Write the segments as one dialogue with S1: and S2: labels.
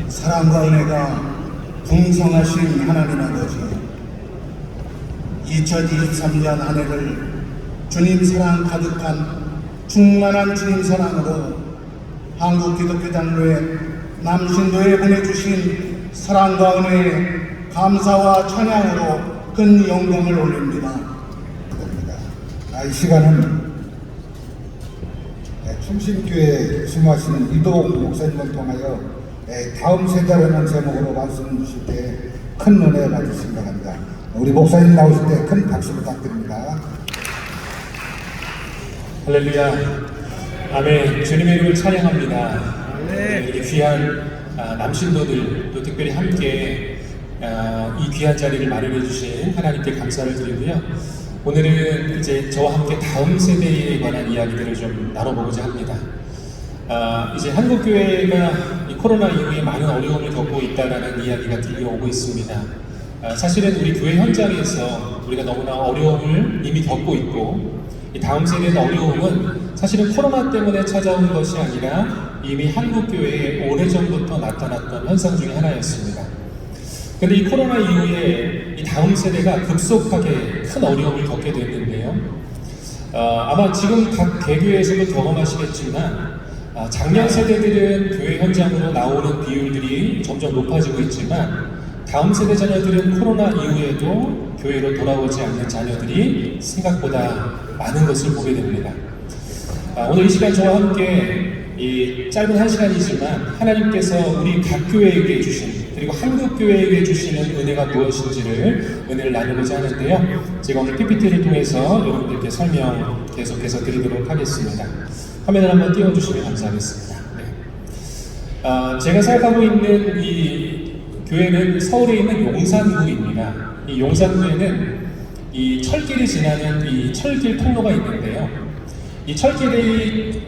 S1: 사랑과 은혜가 풍성하신 하나님 아버지, 2023년 한 해를 주님 사랑 가득한 충만한 주님 사랑으로 한국기독교장로회 남신도에 보내주신 사랑과 은혜에 감사와 찬양으로 큰 영광을 올립니다.
S2: 이 시간은 충신교회 수고하시는 이도옥 목사님을 통하여 다음 세대라는 제목으로 말씀 주실 때 큰 은혜 받으시기 바랍니다. 우리 목사님 나오실 때 큰 박수 부탁드립니다.
S3: 할렐루야, 아멘. 주님의 이름을 찬양합니다. 이렇게 귀한 남신도들 또 특별히 함께 이 귀한 자리를 마련해 주신 하나님께 감사를 드리고요. 오늘은 이제 저와 함께 다음 세대에 관한 이야기들을 좀 나눠보고자 합니다. 이제 한국교회가 이 코로나 이후에 많은 어려움을 겪고 있다는 이야기가 들려오고 있습니다. 사실은 우리 교회 현장에서 우리가 너무나 어려움을 이미 겪고 있고, 이 다음 세대의 어려움은 사실은 코로나 때문에 찾아온 것이 아니라 이미 한국교회에 오래전부터 나타났던 현상 중에 하나였습니다. 그런데 이 코로나 이후에 이 다음 세대가 급속하게 큰 어려움을 겪게 됐는데요. 아마 지금 각 개교에서도 경험하시겠지만 작년 세대들은 교회 현장으로 나오는 비율들이 점점 높아지고 있지만 다음 세대 자녀들은 코로나 이후에도 교회로 돌아오지 않는 자녀들이 생각보다 많은 것을 보게 됩니다. 오늘 이 시간 저와 함께 이 짧은 한 시간이지만 하나님께서 우리 각 교회에게 주신, 그리고 한국 교회에게 주시는 은혜가 무엇인지를 은혜를 나누고자 하는데요. 제가 오늘 PPT를 통해서 여러분들께 설명 계속해서 드리도록 하겠습니다. 화면을 한번 띄워주시면 감사하겠습니다. 네. 제가 생각하고 있는 이 교회는 서울에 있는 용산구입니다. 이 용산구에는 이 철길이 지나는 이 철길 통로가 있는데요. 이 철길이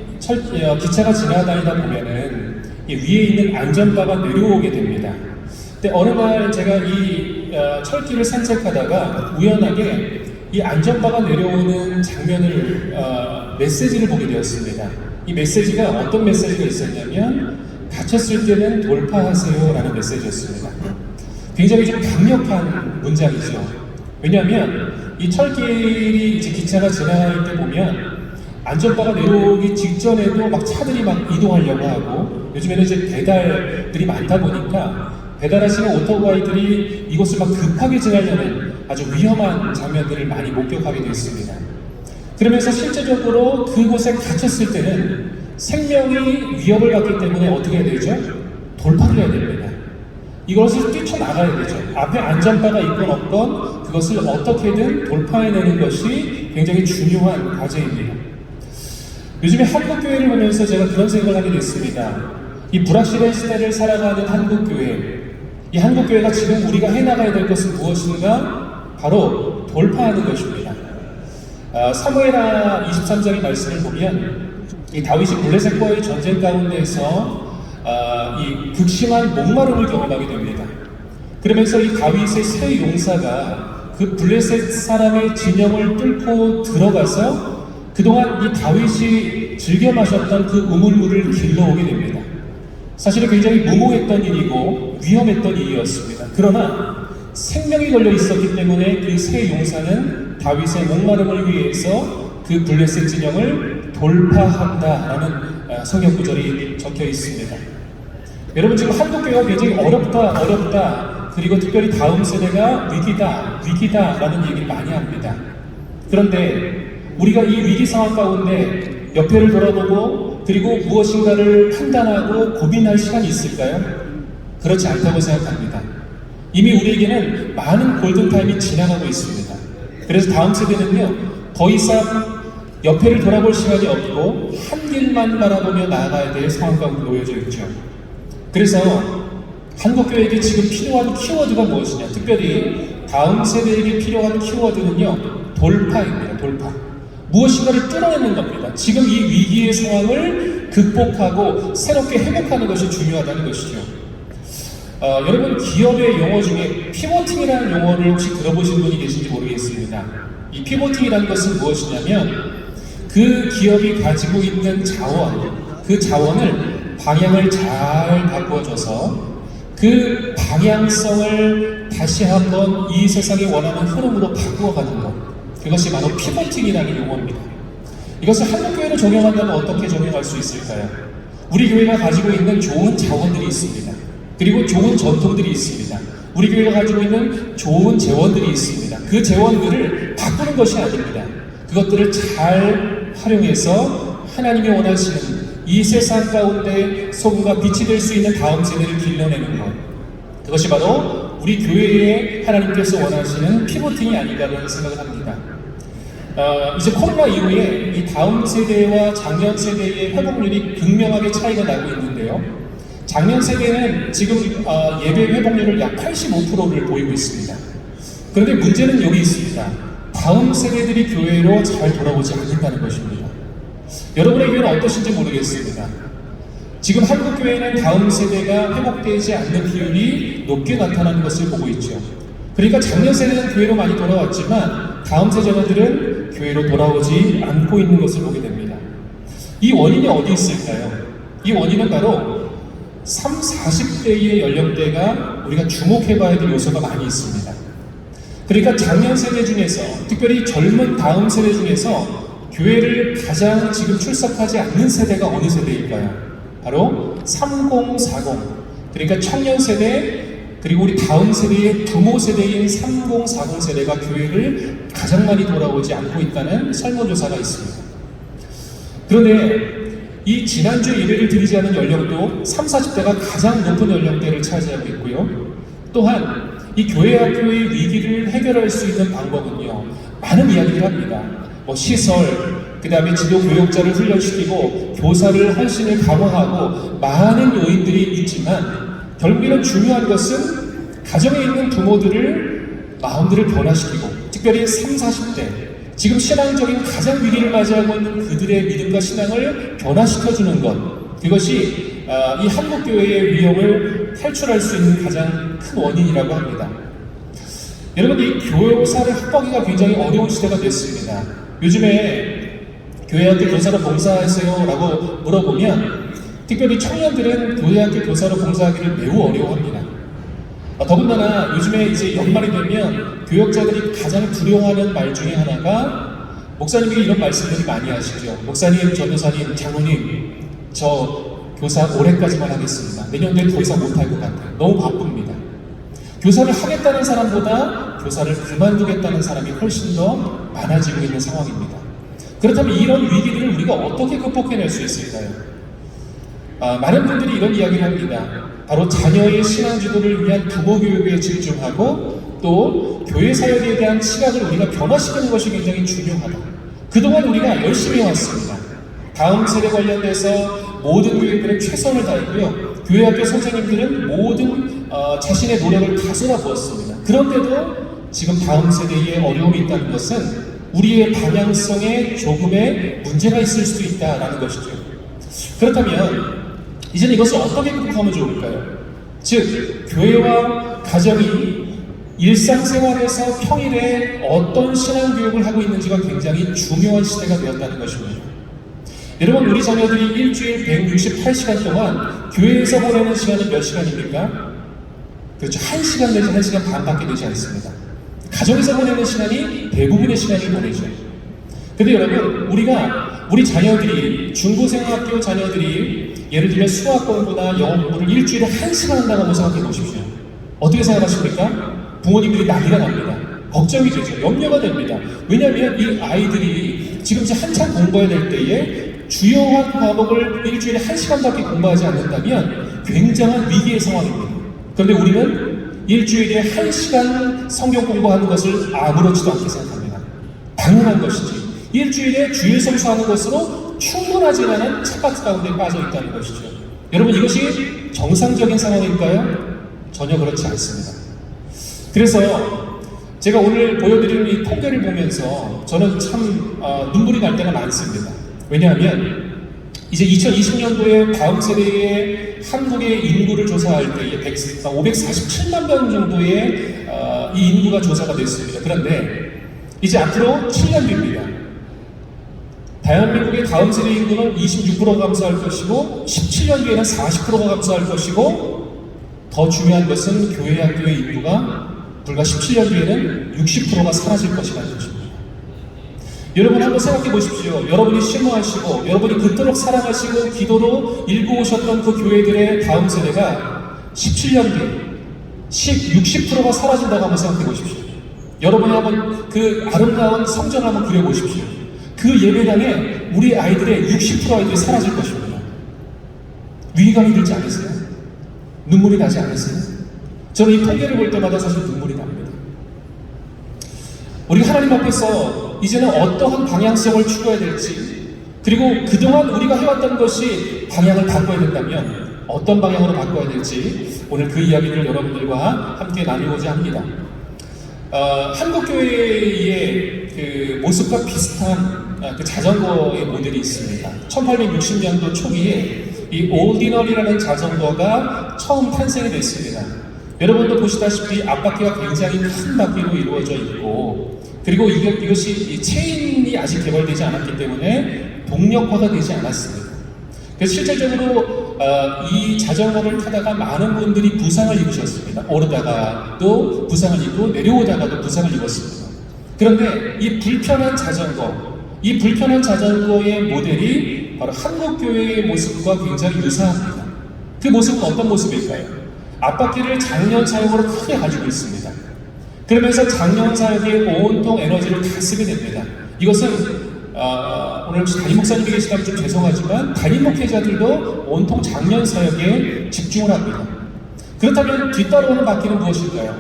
S3: 기차가 지나다니다 보면은 이 위에 있는 안전바가 내려오게 됩니다. 근데 어느 날 제가 이 철길을 산책하다가 우연하게 이 안전바가 내려오는 장면을 메시지를 보게 되었습니다. 이 메시지가 어떤 메시지가 있었냐면 다쳤을 때는 돌파하세요 라는 메시지였습니다. 굉장히 좀 강력한 문장이죠. 왜냐하면 이 철길이 이제 기차가 지나갈 때 보면 안전바가 내려오기 직전에도 막 차들이 막 이동하려고 하고, 요즘에는 이제 배달들이 많다 보니까 배달하시는 오토바이들이 이곳을 막 급하게 지나려는 아주 위험한 장면들을 많이 목격하게 됐습니다. 그러면서 실제적으로 그곳에 갇혔을 때는 생명이 위협을 받기 때문에 어떻게 해야 되죠? 돌파를 해야 됩니다. 이것을 뛰쳐나가야 되죠. 앞에 안전바가 있건 없건 그것을 어떻게든 돌파해내는 것이 굉장히 중요한 과제입니다. 요즘에 한국교회를 보면서 제가 그런 생각을 하게 됐습니다. 이 불확실한 시대를 살아가는 한국교회, 이 한국교회가 지금 우리가 해나가야 될 것은 무엇인가? 바로 돌파하는 것입니다. 사무엘하 23장의 말씀을 보면 이 다윗이 블레셋과의 전쟁 가운데에서 이 극심한 목마름을 경험하게 됩니다. 그러면서 이 다윗의 세 용사가 그 블레셋 사람의 진영을 뚫고 들어가서 그동안 이 다윗이 즐겨 마셨던 그 우물물을 길러오게 됩니다. 사실은 굉장히 무모했던 일이고 위험했던 일이었습니다. 그러나 생명이 걸려 있었기 때문에 그 세 용사는 다윗의 목마름을 위해서 그 블레셋 진영을 돌파한다라는 성경 구절이 적혀 있습니다. 여러분, 지금 한국교회가 굉장히 어렵다, 그리고 특별히 다음 세대가 위기다라는 얘기를 많이 합니다. 그런데 우리가 이 위기 상황 가운데 옆에를 돌아보고 그리고 무엇인가를 판단하고 고민할 시간이 있을까요? 그렇지 않다고 생각합니다. 이미 우리에게는 많은 골든타임이 지나가고 있습니다. 그래서 다음 세대는요, 더 이상 옆에를 돌아볼 시간이 없고 한 길만 바라보며 나아가야 될 상황 가운데 놓여져 있죠. 그래서 한국교회에게 지금 필요한 키워드가 무엇이냐, 특별히 다음 세대에게 필요한 키워드는요, 돌파입니다. 돌파. 무엇인가를 뚫어내는 겁니다. 지금 이 위기의 상황을 극복하고 새롭게 회복하는 것이 중요하다는 것이죠. 여러분 기업의 용어 중에 피보팅이라는 용어를 혹시 들어보신 분이 계신지 모르겠습니다. 이 피보팅이라는 것은 무엇이냐면 그 기업이 가지고 있는 자원, 그 자원을 방향을 잘 바꿔줘서 그 방향성을 다시 한번 이 세상이 원하는 흐름으로 바꾸어가는 것, 그것이 바로 피보팅이라는 용어입니다. 이것을 한국교회로 적용한다면 어떻게 적용할 수 있을까요? 우리 교회가 가지고 있는 좋은 자원들이 있습니다. 그리고 좋은 전통들이 있습니다. 우리 교회가 가지고 있는 좋은 재원들이 있습니다. 그 재원들을 바꾸는 것이 아닙니다. 그것들을 잘 활용해서 하나님이 원하시는 이 세상 가운데 소금과 빛이 될 수 있는 다음 세대를 길러내는 것, 그것이 바로 우리 교회에 하나님께서 원하시는 피보팅이 아닌가라는 생각을 합니다. 이제 코로나 이후에 이 다음 세대와 작년 세대의 회복률이 극명하게 차이가 나고 있는데요. 작년 세대는 지금 예배 회복률을 약 85%를 보이고 있습니다. 그런데 문제는 여기 있습니다. 다음 세대들이 교회로 잘 돌아오지 않는다는 것입니다. 여러분의 교회는 어떠신지 모르겠습니다. 지금 한국 교회는 다음 세대가 회복되지 않는 비율이 높게 나타나는 것을 보고 있죠. 그러니까 작년 세대는 교회로 많이 돌아왔지만 다음 세대들은 교회로 돌아오지 않고 있는 것을 보게 됩니다. 이 원인이 어디 있을까요? 이 원인은 바로 30, 40대의 연령대가 우리가 주목해봐야 될 요소가 많이 있습니다. 그러니까 작년 세대 중에서, 특별히 젊은 다음 세대 중에서 교회를 가장 지금 출석하지 않는 세대가 어느 세대일까요? 바로 3040, 그러니까 청년 세대, 그리고 우리 다음 세대의 부모 세대인 3040 세대가 교회를 가장 많이 돌아오지 않고 있다는 설문조사가 있습니다. 그런데 이 지난주에 예배를 드리지 않은 연령도 30, 40대가 가장 높은 연령대를 차지하고 있고요. 또한 이 교회 학교의 위기를 해결할 수 있는 방법은요, 많은 이야기를 합니다. 시설, 그 다음에 지도 교육자를 훈련시키고 교사를 헌신을 강화하고 많은 요인들이 있지만 결국에는 중요한 것은 가정에 있는 부모들을 마음들을 변화시키고, 특별히 30, 40대 지금 신앙적인 가장 위기를 맞이하고 있는 그들의 믿음과 신앙을 변화시켜주는 것, 그것이 이 한국교회의 위험을 탈출할 수 있는 가장 큰 원인이라고 합니다. 여러분, 이 교사를 확보하기가 굉장히 어려운 시대가 됐습니다. 요즘에 교회학교 교사로 봉사하세요 라고 물어보면 특별히 청년들은 교회학교 교사로 봉사하기를 매우 어려워합니다. 더군다나 요즘에 이제 연말이 되면 교역자들이 가장 두려워하는 말 중에 하나가, 목사님에게 이런 말씀들이 많이 하시죠. 목사님, 전도사님, 장로님, 저 교사 올해까지만 하겠습니다. 내년도에 더 이상 못할 것 같아요. 너무 바쁩니다. 교사를 하겠다는 사람보다 교사를 그만두겠다는 사람이 훨씬 더 많아지고 있는 상황입니다. 그렇다면 이런 위기들을 우리가 어떻게 극복해낼 수 있을까요? 많은 분들이 이런 이야기를 합니다. 바로 자녀의 신앙 지도를 위한 부모 교육에 집중하고 또 교회 사역에 대한 시각을 우리가 변화시키는 것이 굉장히 중요하다. 그동안 우리가 열심히 해왔습니다. 다음 세대 관련돼서 모든 교회들은 최선을 다했고요. 교회학교 선생님들은 모든 자신의 노력을 다 쏟아부었습니다. 그런데도 지금 다음 세대에 어려움이 있다는 것은 우리의 방향성에 조금의 문제가 있을 수도 있다는 것이죠. 그렇다면 이제는 이것을 어떻게 극복하면 좋을까요? 즉, 교회와 가정이 일상생활에서 평일에 어떤 신앙교육을 하고 있는지가 굉장히 중요한 시대가 되었다는 것입니다. 여러분, 우리 자녀들이 일주일 168시간 동안 교회에서 보내는 시간은 몇 시간입니까? 그렇죠. 1시간 내지 1시간 반밖에 되지 않습니다. 가정에서 보내는 시간이 대부분의 시간을 보내죠. 근데 여러분, 우리 자녀들이, 중고등학교 자녀들이 예를 들면 수학 공부나 영어 공부를 일주일에 1시간 한다고 생각해 보십시오. 어떻게 생각하십니까? 부모님들이 난리가 납니다. 걱정이 되죠. 염려가 됩니다. 왜냐하면 이 아이들이 지금 이제 한참 공부해야 될 때에 주요한 과목을 일주일에 1시간밖에 공부하지 않는다면 굉장한 위기의 상황입니다. 그런데 우리는 일주일에 1시간 성경 공부하는 것을 아무렇지도 않게 생각합니다. 당연한 것이지. 일주일에 주일 성수하는 것으로 충분하지 않은 착각 가운데 빠져 있다는 것이죠. 여러분, 이것이 정상적인 상황일까요? 전혀 그렇지 않습니다. 그래서 제가 오늘 보여드리는 이 통계를 보면서 저는 참 눈물이 날 때가 많습니다. 왜냐하면 이제 2020년도에 다음 세대의 한국의 인구를 조사할 때에 547만 명 정도의 이 인구가 조사가 됐습니다. 그런데 이제 앞으로 7년 뒤입니다. 대한민국의 다음 세대 인구는 26%가 감소할 것이고 17년 뒤에는 40%가 감소할 것이고 더 중요한 것은 교회 학교의 인구가 불과 17년 뒤에는 60%가 사라질 것이라는 것입니다. 여러분 한번 생각해 보십시오. 여러분이 심호하시고 여러분이 그토록 사랑하시고 기도로 일구오셨던 그 교회들의 다음 세대가 17년 뒤 60%가 사라진다고 한번 생각해 보십시오. 여러분이 한번 그 아름다운 성전을 한번 그려보십시오. 그 예배당에 우리 아이들의 60% 아이들이 사라질 것입니다. 위기감이 들지 않으세요? 눈물이 나지 않으세요? 저는 이 통계를 볼 때마다 사실 눈물이 납니다. 우리 하나님 앞에서 이제는 어떠한 방향성을 추구해야 될지, 그리고 그동안 우리가 해왔던 것이 방향을 바꿔야 된다면 어떤 방향으로 바꿔야 될지 오늘 그 이야기를 여러분들과 함께 나누고자 합니다. 한국교회의 그 모습과 비슷한 그 자전거의 모델이 있습니다. 1860년도 초기에 이 올디너리라는 자전거가 처음 탄생이 됐습니다. 여러분도 보시다시피 앞바퀴가 굉장히 큰 바퀴로 이루어져 있고, 그리고 이것이 체인이 아직 개발되지 않았기 때문에 동력화가 되지 않았습니다. 그래서 실질적으로 이 자전거를 타다가 많은 분들이 부상을 입으셨습니다. 오르다가도 부상을 입고 내려오다가도 부상을 입었습니다. 그런데 이 불편한 자전거의 모델이 바로 한국교회의 모습과 굉장히 유사합니다. 그 모습은 어떤 모습일까요? 앞바퀴를 장년 사역으로 크게 가지고 있습니다. 그러면서 장년 사역에 온통 에너지를 다 쓰게 됩니다. 이것은 오늘 담임 목사님이 계시다면 좀 죄송하지만 담임 목회자들도 온통 장년 사역에 집중을 합니다. 그렇다면 뒤따라오는 바퀴는 무엇일까요?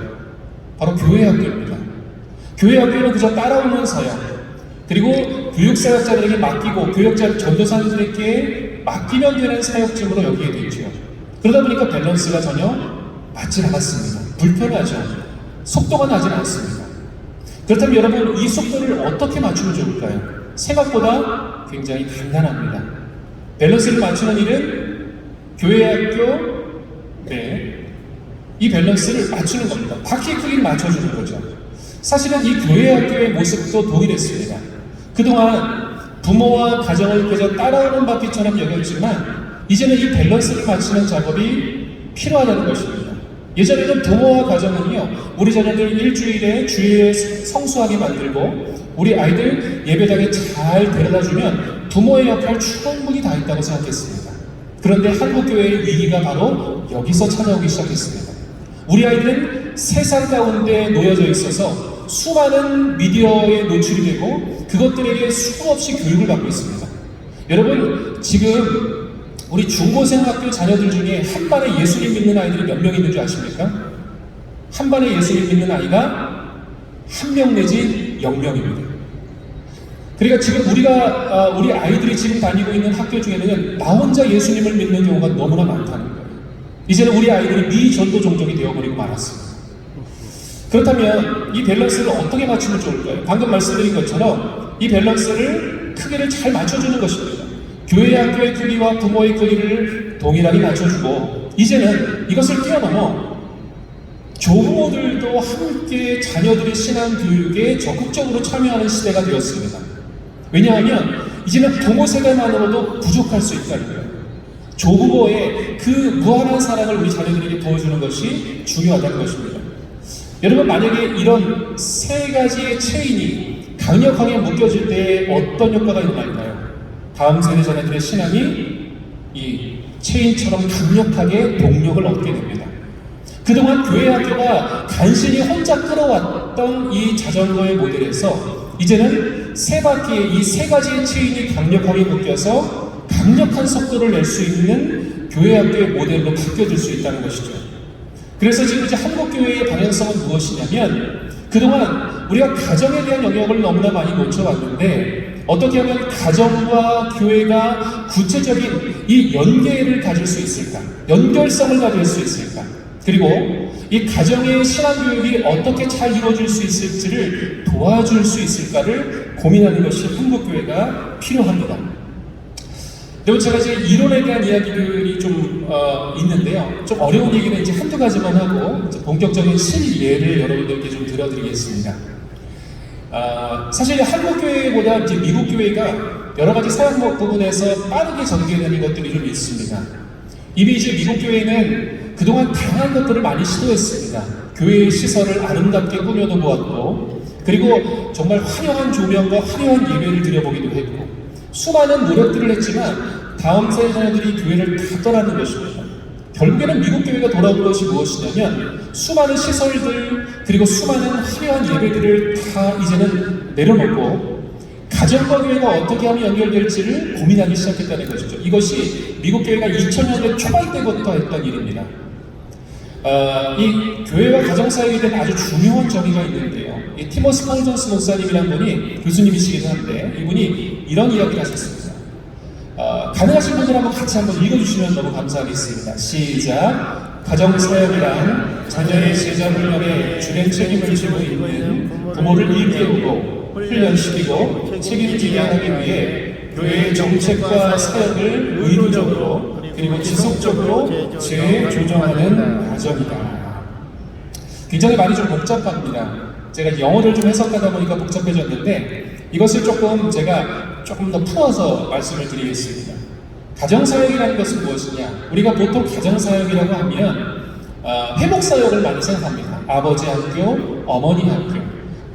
S3: 바로 교회 학교입니다. 교회 학교는 그저 따라오는 사역, 그리고 교육사역자들에게 맡기고 전도사들에게 맡기면 되는 사역직으로 여기게 되죠. 그러다 보니까 밸런스가 전혀 맞지 않았습니다. 불편하죠. 속도가 나지는 않습니다. 그렇다면 여러분, 이 속도를 어떻게 맞추면 좋을까요? 생각보다 굉장히 간단합니다. 밸런스를 맞추는 일은 교회학교, 이 밸런스를 맞추는 겁니다. 바퀴 크기를 맞춰주는 거죠. 사실은 이 교회학교의 모습도 동일했습니다. 그동안 부모와 가정을 그저 따라오는 바퀴처럼 여겼지만 이제는 이 밸런스를 맞추는 작업이 필요하다는 것입니다. 예전에는 부모와 가정은요, 우리 자녀들 일주일에 주일에 성수하게 만들고 우리 아이들 예배당에 잘 데려다주면 부모의 역할 충분히 다 했다고 생각했습니다. 그런데 한국교회의 위기가 바로 여기서 찾아오기 시작했습니다. 우리 아이들은 세상 가운데 놓여져 있어서 수많은 미디어에 노출이 되고 그것들에게 수없이 교육을 받고 있습니다. 여러분, 지금 우리 중고생학교 자녀들 중에 한 반에 예수님 믿는 아이들이 몇 명 있는 줄 아십니까? 한 반에 예수님 믿는 아이가 1명 내지 0명입니다. 그러니까 지금 우리 아이들이 지금 다니고 있는 학교 중에는 나 혼자 예수님을 믿는 경우가 너무나 많다는 거예요. 이제는 우리 아이들이 미전도 종족이 되어버리고 말았습니다. 그렇다면 이 밸런스를 어떻게 맞추면 좋을까요? 방금 말씀드린 것처럼 이 밸런스를 크기를 잘 맞춰주는 것입니다. 교회 학교의 크기와 부모의 크기를 동일하게 맞춰주고, 이제는 이것을 뛰어넘어 조부모들도 함께 자녀들의 신앙 교육에 적극적으로 참여하는 시대가 되었습니다. 왜냐하면 이제는 부모 세대만으로도 부족할 수 있다는 거예요. 조부모의 그 무한한 사랑을 우리 자녀들에게 보여주는 것이 중요하다는 것입니다. 여러분, 만약에 이런 세 가지의 체인이 강력하게 묶여질 때 어떤 효과가 일어날까요? 다음 세대 자녀들의 신앙이 이 체인처럼 강력하게 동력을 얻게 됩니다. 그동안 교회 학교가 간신히 혼자 끌어왔던 이 자전거의 모델에서 이제는 세 바퀴의 이 세 가지의 체인이 강력하게 묶여서 강력한 속도를 낼 수 있는 교회 학교의 모델로 바뀌어질 수 있다는 것이죠. 그래서 지금 이제 한국교회의 방향성은 무엇이냐면, 그동안 우리가 가정에 대한 영역을 너무나 많이 놓쳐왔는데 어떻게 하면 가정과 교회가 구체적인 이 연계를 가질 수 있을까? 연결성을 가질 수 있을까? 그리고 이 가정의 신앙교육이 어떻게 잘 이루어질 수 있을지를 도와줄 수 있을까를 고민하는 것이 한국교회가 필요합니다. 그리고 제가 이제 이론에 대한 이야기들이 좀 있는데요. 좀 어려운 얘기는 이제 한두 가지만 하고 이제 본격적인 실예를 여러분들께 좀 들어드리겠습니다. 사실 한국 교회보다 이제 미국 교회가 여러 가지 사역 부분에서 빠르게 전개되는 것들이 좀 있습니다. 이미 이제 미국 교회는 그동안 다양한 것들을 많이 시도했습니다. 교회의 시설을 아름답게 꾸며도 보았고, 그리고 정말 화려한 조명과 화려한 예배를 드려보기도 했고, 수많은 노력들을 했지만 다음 세대 자녀들이 교회를 다 떠나는 것입니다. 결국에는 미국 교회가 돌아온 것이 무엇이냐면 수많은 시설들 그리고 수많은 화려한 예배들을 다 이제는 내려놓고 가정과 교회가 어떻게 하면 연결될지를 고민하기 시작했다는 것이죠. 이것이 미국 교회가 2000년대 초반 때부터 했던 일입니다. 이 교회와 가정사역에 대한 아주 중요한 정의가 있는데요. 이 티머스 폴존스 목사님이라는 분이 교수님이시기도 한데 이분이 이런 이야기를 하셨습니다. 가능하신 분들 한번 같이 한번 읽어주시면 너무 감사하겠습니다. 시작. 가정사역이란 자녀의 제자 훈련에 주된 책임을 지고 있는 부모를 일깨우고 훈련시키고 책임지게 하기 위해 교회의 정책과 사역을 의도적으로 그리고 지속적으로 재조정하는 과정이다. 굉장히 많이 좀 복잡합니다. 제가 영어를 좀 해석하다 보니까 복잡해졌는데 이것을 제가 조금 더 풀어서 말씀을 드리겠습니다. 가정사역이라는 것은 무엇이냐? 우리가 보통 가정사역이라고 하면 회복사역을 많이 생각합니다. 아버지 학교, 어머니 학교,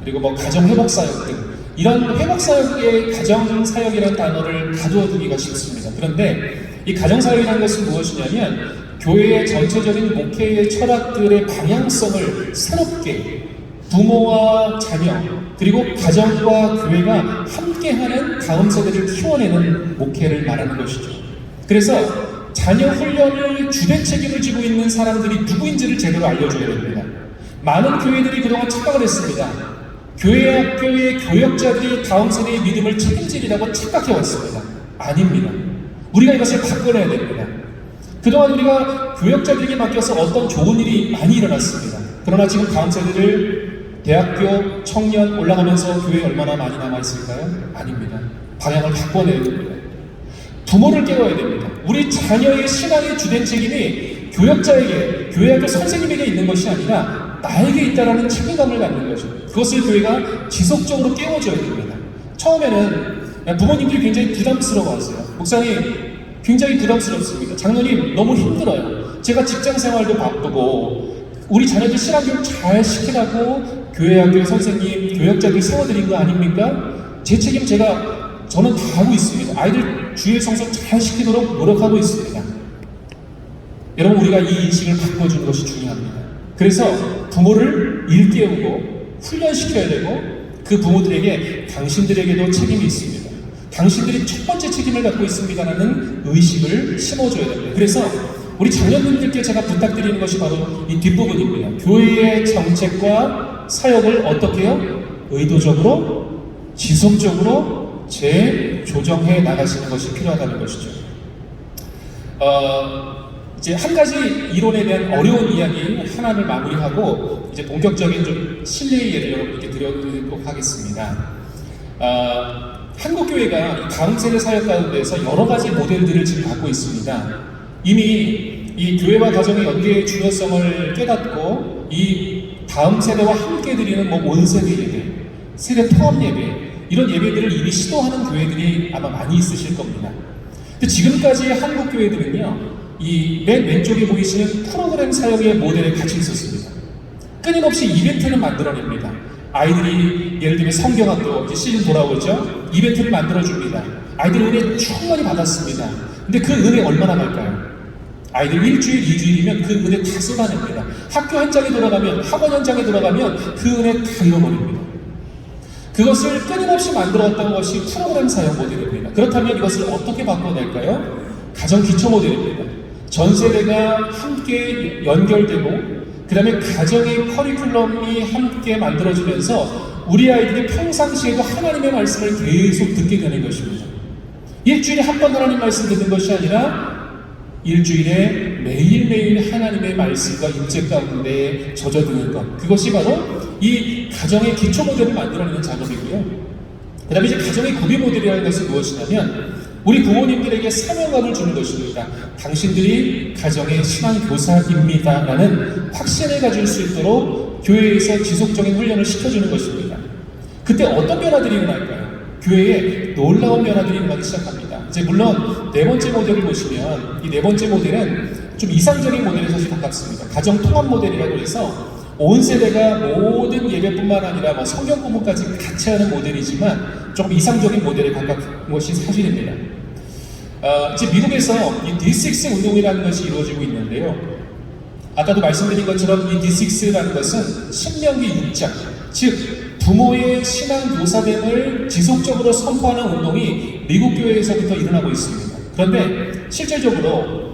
S3: 그리고 뭐 가정회복사역 등 이런 회복사역의 가정사역이라는 단어를 가두어두기가 쉽습니다. 그런데 이 가정사역이라는 것은 무엇이냐면 교회의 전체적인 목회의 철학들의 방향성을 새롭게 부모와 자녀 그리고 가정과 교회가 함께하는 다음 세대를 키워내는 목회를 말하는 것이죠. 그래서 자녀 훈련을 주된 책임을 지고 있는 사람들이 누구인지를 제대로 알려줘야 됩니다. 많은 교회들이 그동안 착각을 했습니다. 교회 학교의 교역자들이 다음 세대의 믿음을 책임지리라고 착각해왔습니다. 아닙니다. 우리가 이것을 바꿔내야 됩니다. 그동안 우리가 교역자들에게 맡겨서 어떤 좋은 일이 많이 일어났습니다. 그러나 지금 다음 세대를 대학교, 청년 올라가면서 교회에 얼마나 많이 남아있을까요? 아닙니다. 방향을 바꿔내야 됩니다. 부모를 깨워야 됩니다. 우리 자녀의 신앙의 주된 책임이 교역자에게, 교회학교 선생님에게 있는 것이 아니라 나에게 있다라는 책임감을 갖는 거죠. 그것을 교회가 지속적으로 깨워줘야 됩니다. 처음에는 부모님들이 굉장히 부담스러워하세요. 목사님, 굉장히 부담스럽습니다. 장로님, 너무 힘들어요. 제가 직장 생활도 바쁘고 우리 자녀들 신앙교육 잘 시키라고 교회학교 선생님, 교역자들 세워드린 거 아닙니까? 제 책임 저는 다 하고 있습니다. 아이들 주일 성수 잘 시키도록 노력하고 있습니다. 여러분, 우리가 이 인식을 바꿔주는 것이 중요합니다. 그래서 부모를 일깨우고 훈련시켜야 되고 그 부모들에게 당신들에게도 책임이 있습니다. 당신들이 첫 번째 책임을 갖고 있습니다라는 의식을 심어줘야 됩니다. 그래서 우리 장년분들께 제가 부탁드리는 것이 바로 이 뒷부분입니다. 교회의 정책과 사역을 어떻게 해요? 의도적으로, 지속적으로 재조정해 나가시는 것이 필요하다는 것이죠. 이제 한 가지 이론에 대한 어려운 이야기 하나를 마무리하고 이제 본격적인 좀 실례의 예를 여러분께 드려드리도록 하겠습니다. 한국 교회가 다음 세대 사역 가운데서 여러 가지 모델들을 지금 갖고 있습니다. 이미 이 교회와 가정의 연계의 중요성을 깨닫고 이 다음 세대와 함께 드리는 온세대 예배, 세대 통합 예배 이런 예배들을 이미 시도하는 교회들이 아마 많이 있으실 겁니다. 근데 지금까지 한국 교회들은요, 이 맨 왼쪽에 보이시는 프로그램 사역의 모델에 같이 있었습니다. 끊임없이 이벤트를 만들어냅니다. 아이들이 예를 들면 성경학교 이제 시즌 돌아오죠. 이벤트를 만들어줍니다. 아이들이 은혜 충분히 받았습니다. 근데 그 은혜 얼마나 갈까요? 아이들 일주일, 2주일이면 그 은혜 다 쏟아냅니다. 학교 현장에 돌아가면, 학원 현장에 돌아가면 그 은혜 다 잃어버립니다. 그것을 끊임없이 만들어왔던 것이 프로그램 사역 모델입니다. 그렇다면 이것을 어떻게 바꿔낼까요? 가정 기초 모델입니다. 전 세대가 함께 연결되고 그 다음에 가정의 커리큘럼이 함께 만들어지면서 우리 아이들이 평상시에도 하나님의 말씀을 계속 듣게 되는 것입니다. 일주일에 한 번 하나님 말씀 듣는 것이 아니라 일주일에 매일매일 하나님의 말씀과 임재 가운데 젖어드는 것, 그것이 바로 이 가정의 기초 모델을 만들어내는 작업이고요. 그 다음에 이제 가정의 구비 모델이라는 것은 무엇이냐면 우리 부모님들에게 사명감을 주는 것입니다. 당신들이 가정의 신앙교사입니다라는 확신을 가질 수 있도록 교회에서 지속적인 훈련을 시켜주는 것입니다. 그때 어떤 변화들이 일어날까요? 교회에 놀라운 변화들이 일어나기 시작합니다. 이제 물론 네 번째 모델을 보시면 이 네 번째 모델은 좀 이상적인 모델에 사실 가깝습니다. 가정 통합 모델이라고 해서 온 세대가 모든 예배뿐만 아니라 뭐 성경 공부까지 같이 하는 모델이지만 조금 이상적인 모델에 가까운 것이 사실입니다. 이제 미국에서 이 D6 운동이라는 것이 이루어지고 있는데요. 아까도 말씀드린 것처럼 이 D6라는 것은 신명기 6장, 즉 부모의 신앙 교사됨을 지속적으로 선포하는 운동이 미국 교회에서부터 일어나고 있습니다. 그런데 실질적으로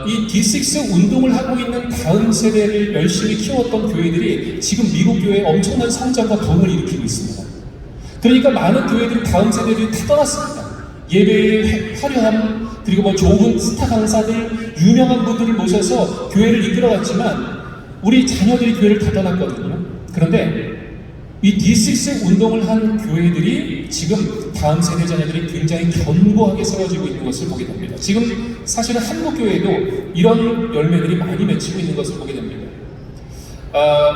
S3: 이 D6 운동을 하고 있는 다음 세대를 열심히 키웠던 교회들이 지금 미국 교회에 엄청난 성장과 부흥을 일으키고 있습니다. 그러니까 많은 교회들이 다음 세대들이 다 떠났습니다. 예배의 화려함, 그리고 뭐 좋은 스타 강사들, 유명한 분들을 모셔서 교회를 이끌어갔지만 우리 자녀들이 교회를 다 떠났거든요. 그런데 이 D6 운동을 한 교회들이 지금 다음 세대 자녀들이 굉장히 견고하게 세워지고 있는 것을 보게 됩니다. 지금 사실은 한국 교회도 이런 열매들이 많이 맺히고 있는 것을 보게 됩니다.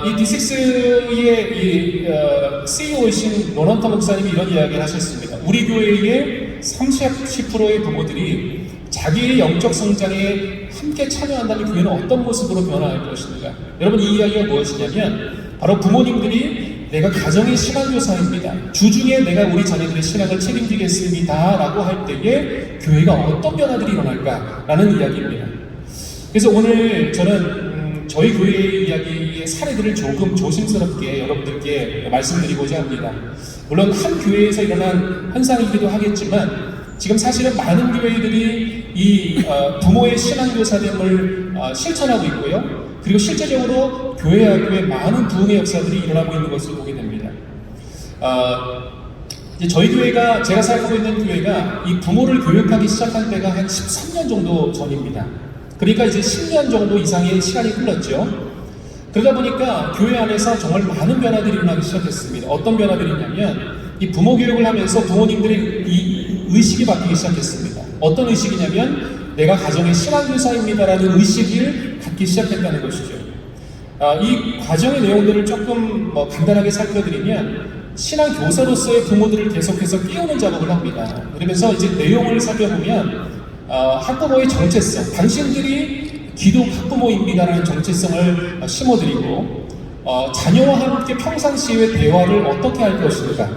S3: 이 D6의 CEO이신 로넌터 목사님이 이런 이야기를 하셨습니다. 우리 교회의 30%의 부모들이 자기의 영적 성장에 함께 참여한다면 교회는 어떤 모습으로 변화할 것인가? 여러분, 이 이야기가 무엇이냐면 바로 부모님들이 내가 가정의 신앙교사입니다, 주중에 내가 우리 자녀들의 신앙을 책임지겠습니다 라고 할 때에 교회가 어떤 변화들이 일어날까라는 이야기입니다. 그래서 오늘 저는 저희 교회의 이야기의 사례들을 조금 조심스럽게 여러분들께 말씀드리고자 합니다. 물론 한 교회에서 일어난 현상이기도 하겠지만 지금 사실은 많은 교회들이 이 부모의 신앙교사됨을 실천하고 있고요. 그리고 실제적으로 교회 학교에 많은 부흥의 역사들이 일어나고 있는 것을 보게 됩니다. 이제 저희 교회가, 제가 살고 있는 교회가 이 부모를 교육하기 시작한 때가 한 13년 정도 전입니다. 그러니까 이제 10년 정도 이상의 시간이 흘렀죠. 그러다 보니까 교회 안에서 정말 많은 변화들이 일어나기 시작했습니다. 어떤 변화들이 있냐면 이 부모 교육을 하면서 부모님들의 이 의식이 바뀌기 시작했습니다. 어떤 의식이냐면 내가 가정의 신앙교사입니다라는 의식을 갖기 시작했다는 것이죠. 이 과정의 내용들을 조금 간단하게 살펴드리면 신앙교사로서의 부모들을 계속해서 끼우는 작업을 합니다. 그러면서 이제 내용을 살펴보면 학부모의 정체성, 당신들이 기독 학부모입니다라는 정체성을 심어드리고 자녀와 함께 평상시의 대화를 어떻게 할 것인가,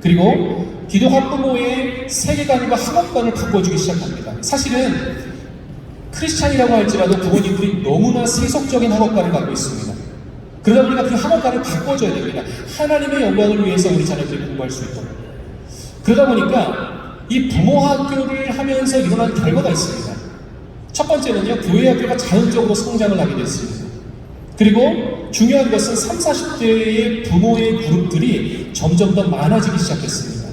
S3: 그리고 기독 학부모의 세계관과 학업관을 바꿔주기 시작합니다. 사실은 크리스찬이라고 할지라도 부모님들이 너무나 세속적인 학업관을 갖고 있습니다. 그러다 보니까 그 학업관을 바꿔줘야 됩니다. 하나님의 영광을 위해서 우리 자녀들이 공부할 수 있도록. 그러다 보니까 이 부모 학교를 하면서 일어난 결과가 있습니다. 첫 번째는요, 교회 학교가 자연적으로 성장을 하게 됐습니다. 그리고 중요한 것은 30, 40대의 부모의 그룹들이 점점 더 많아지기 시작했습니다.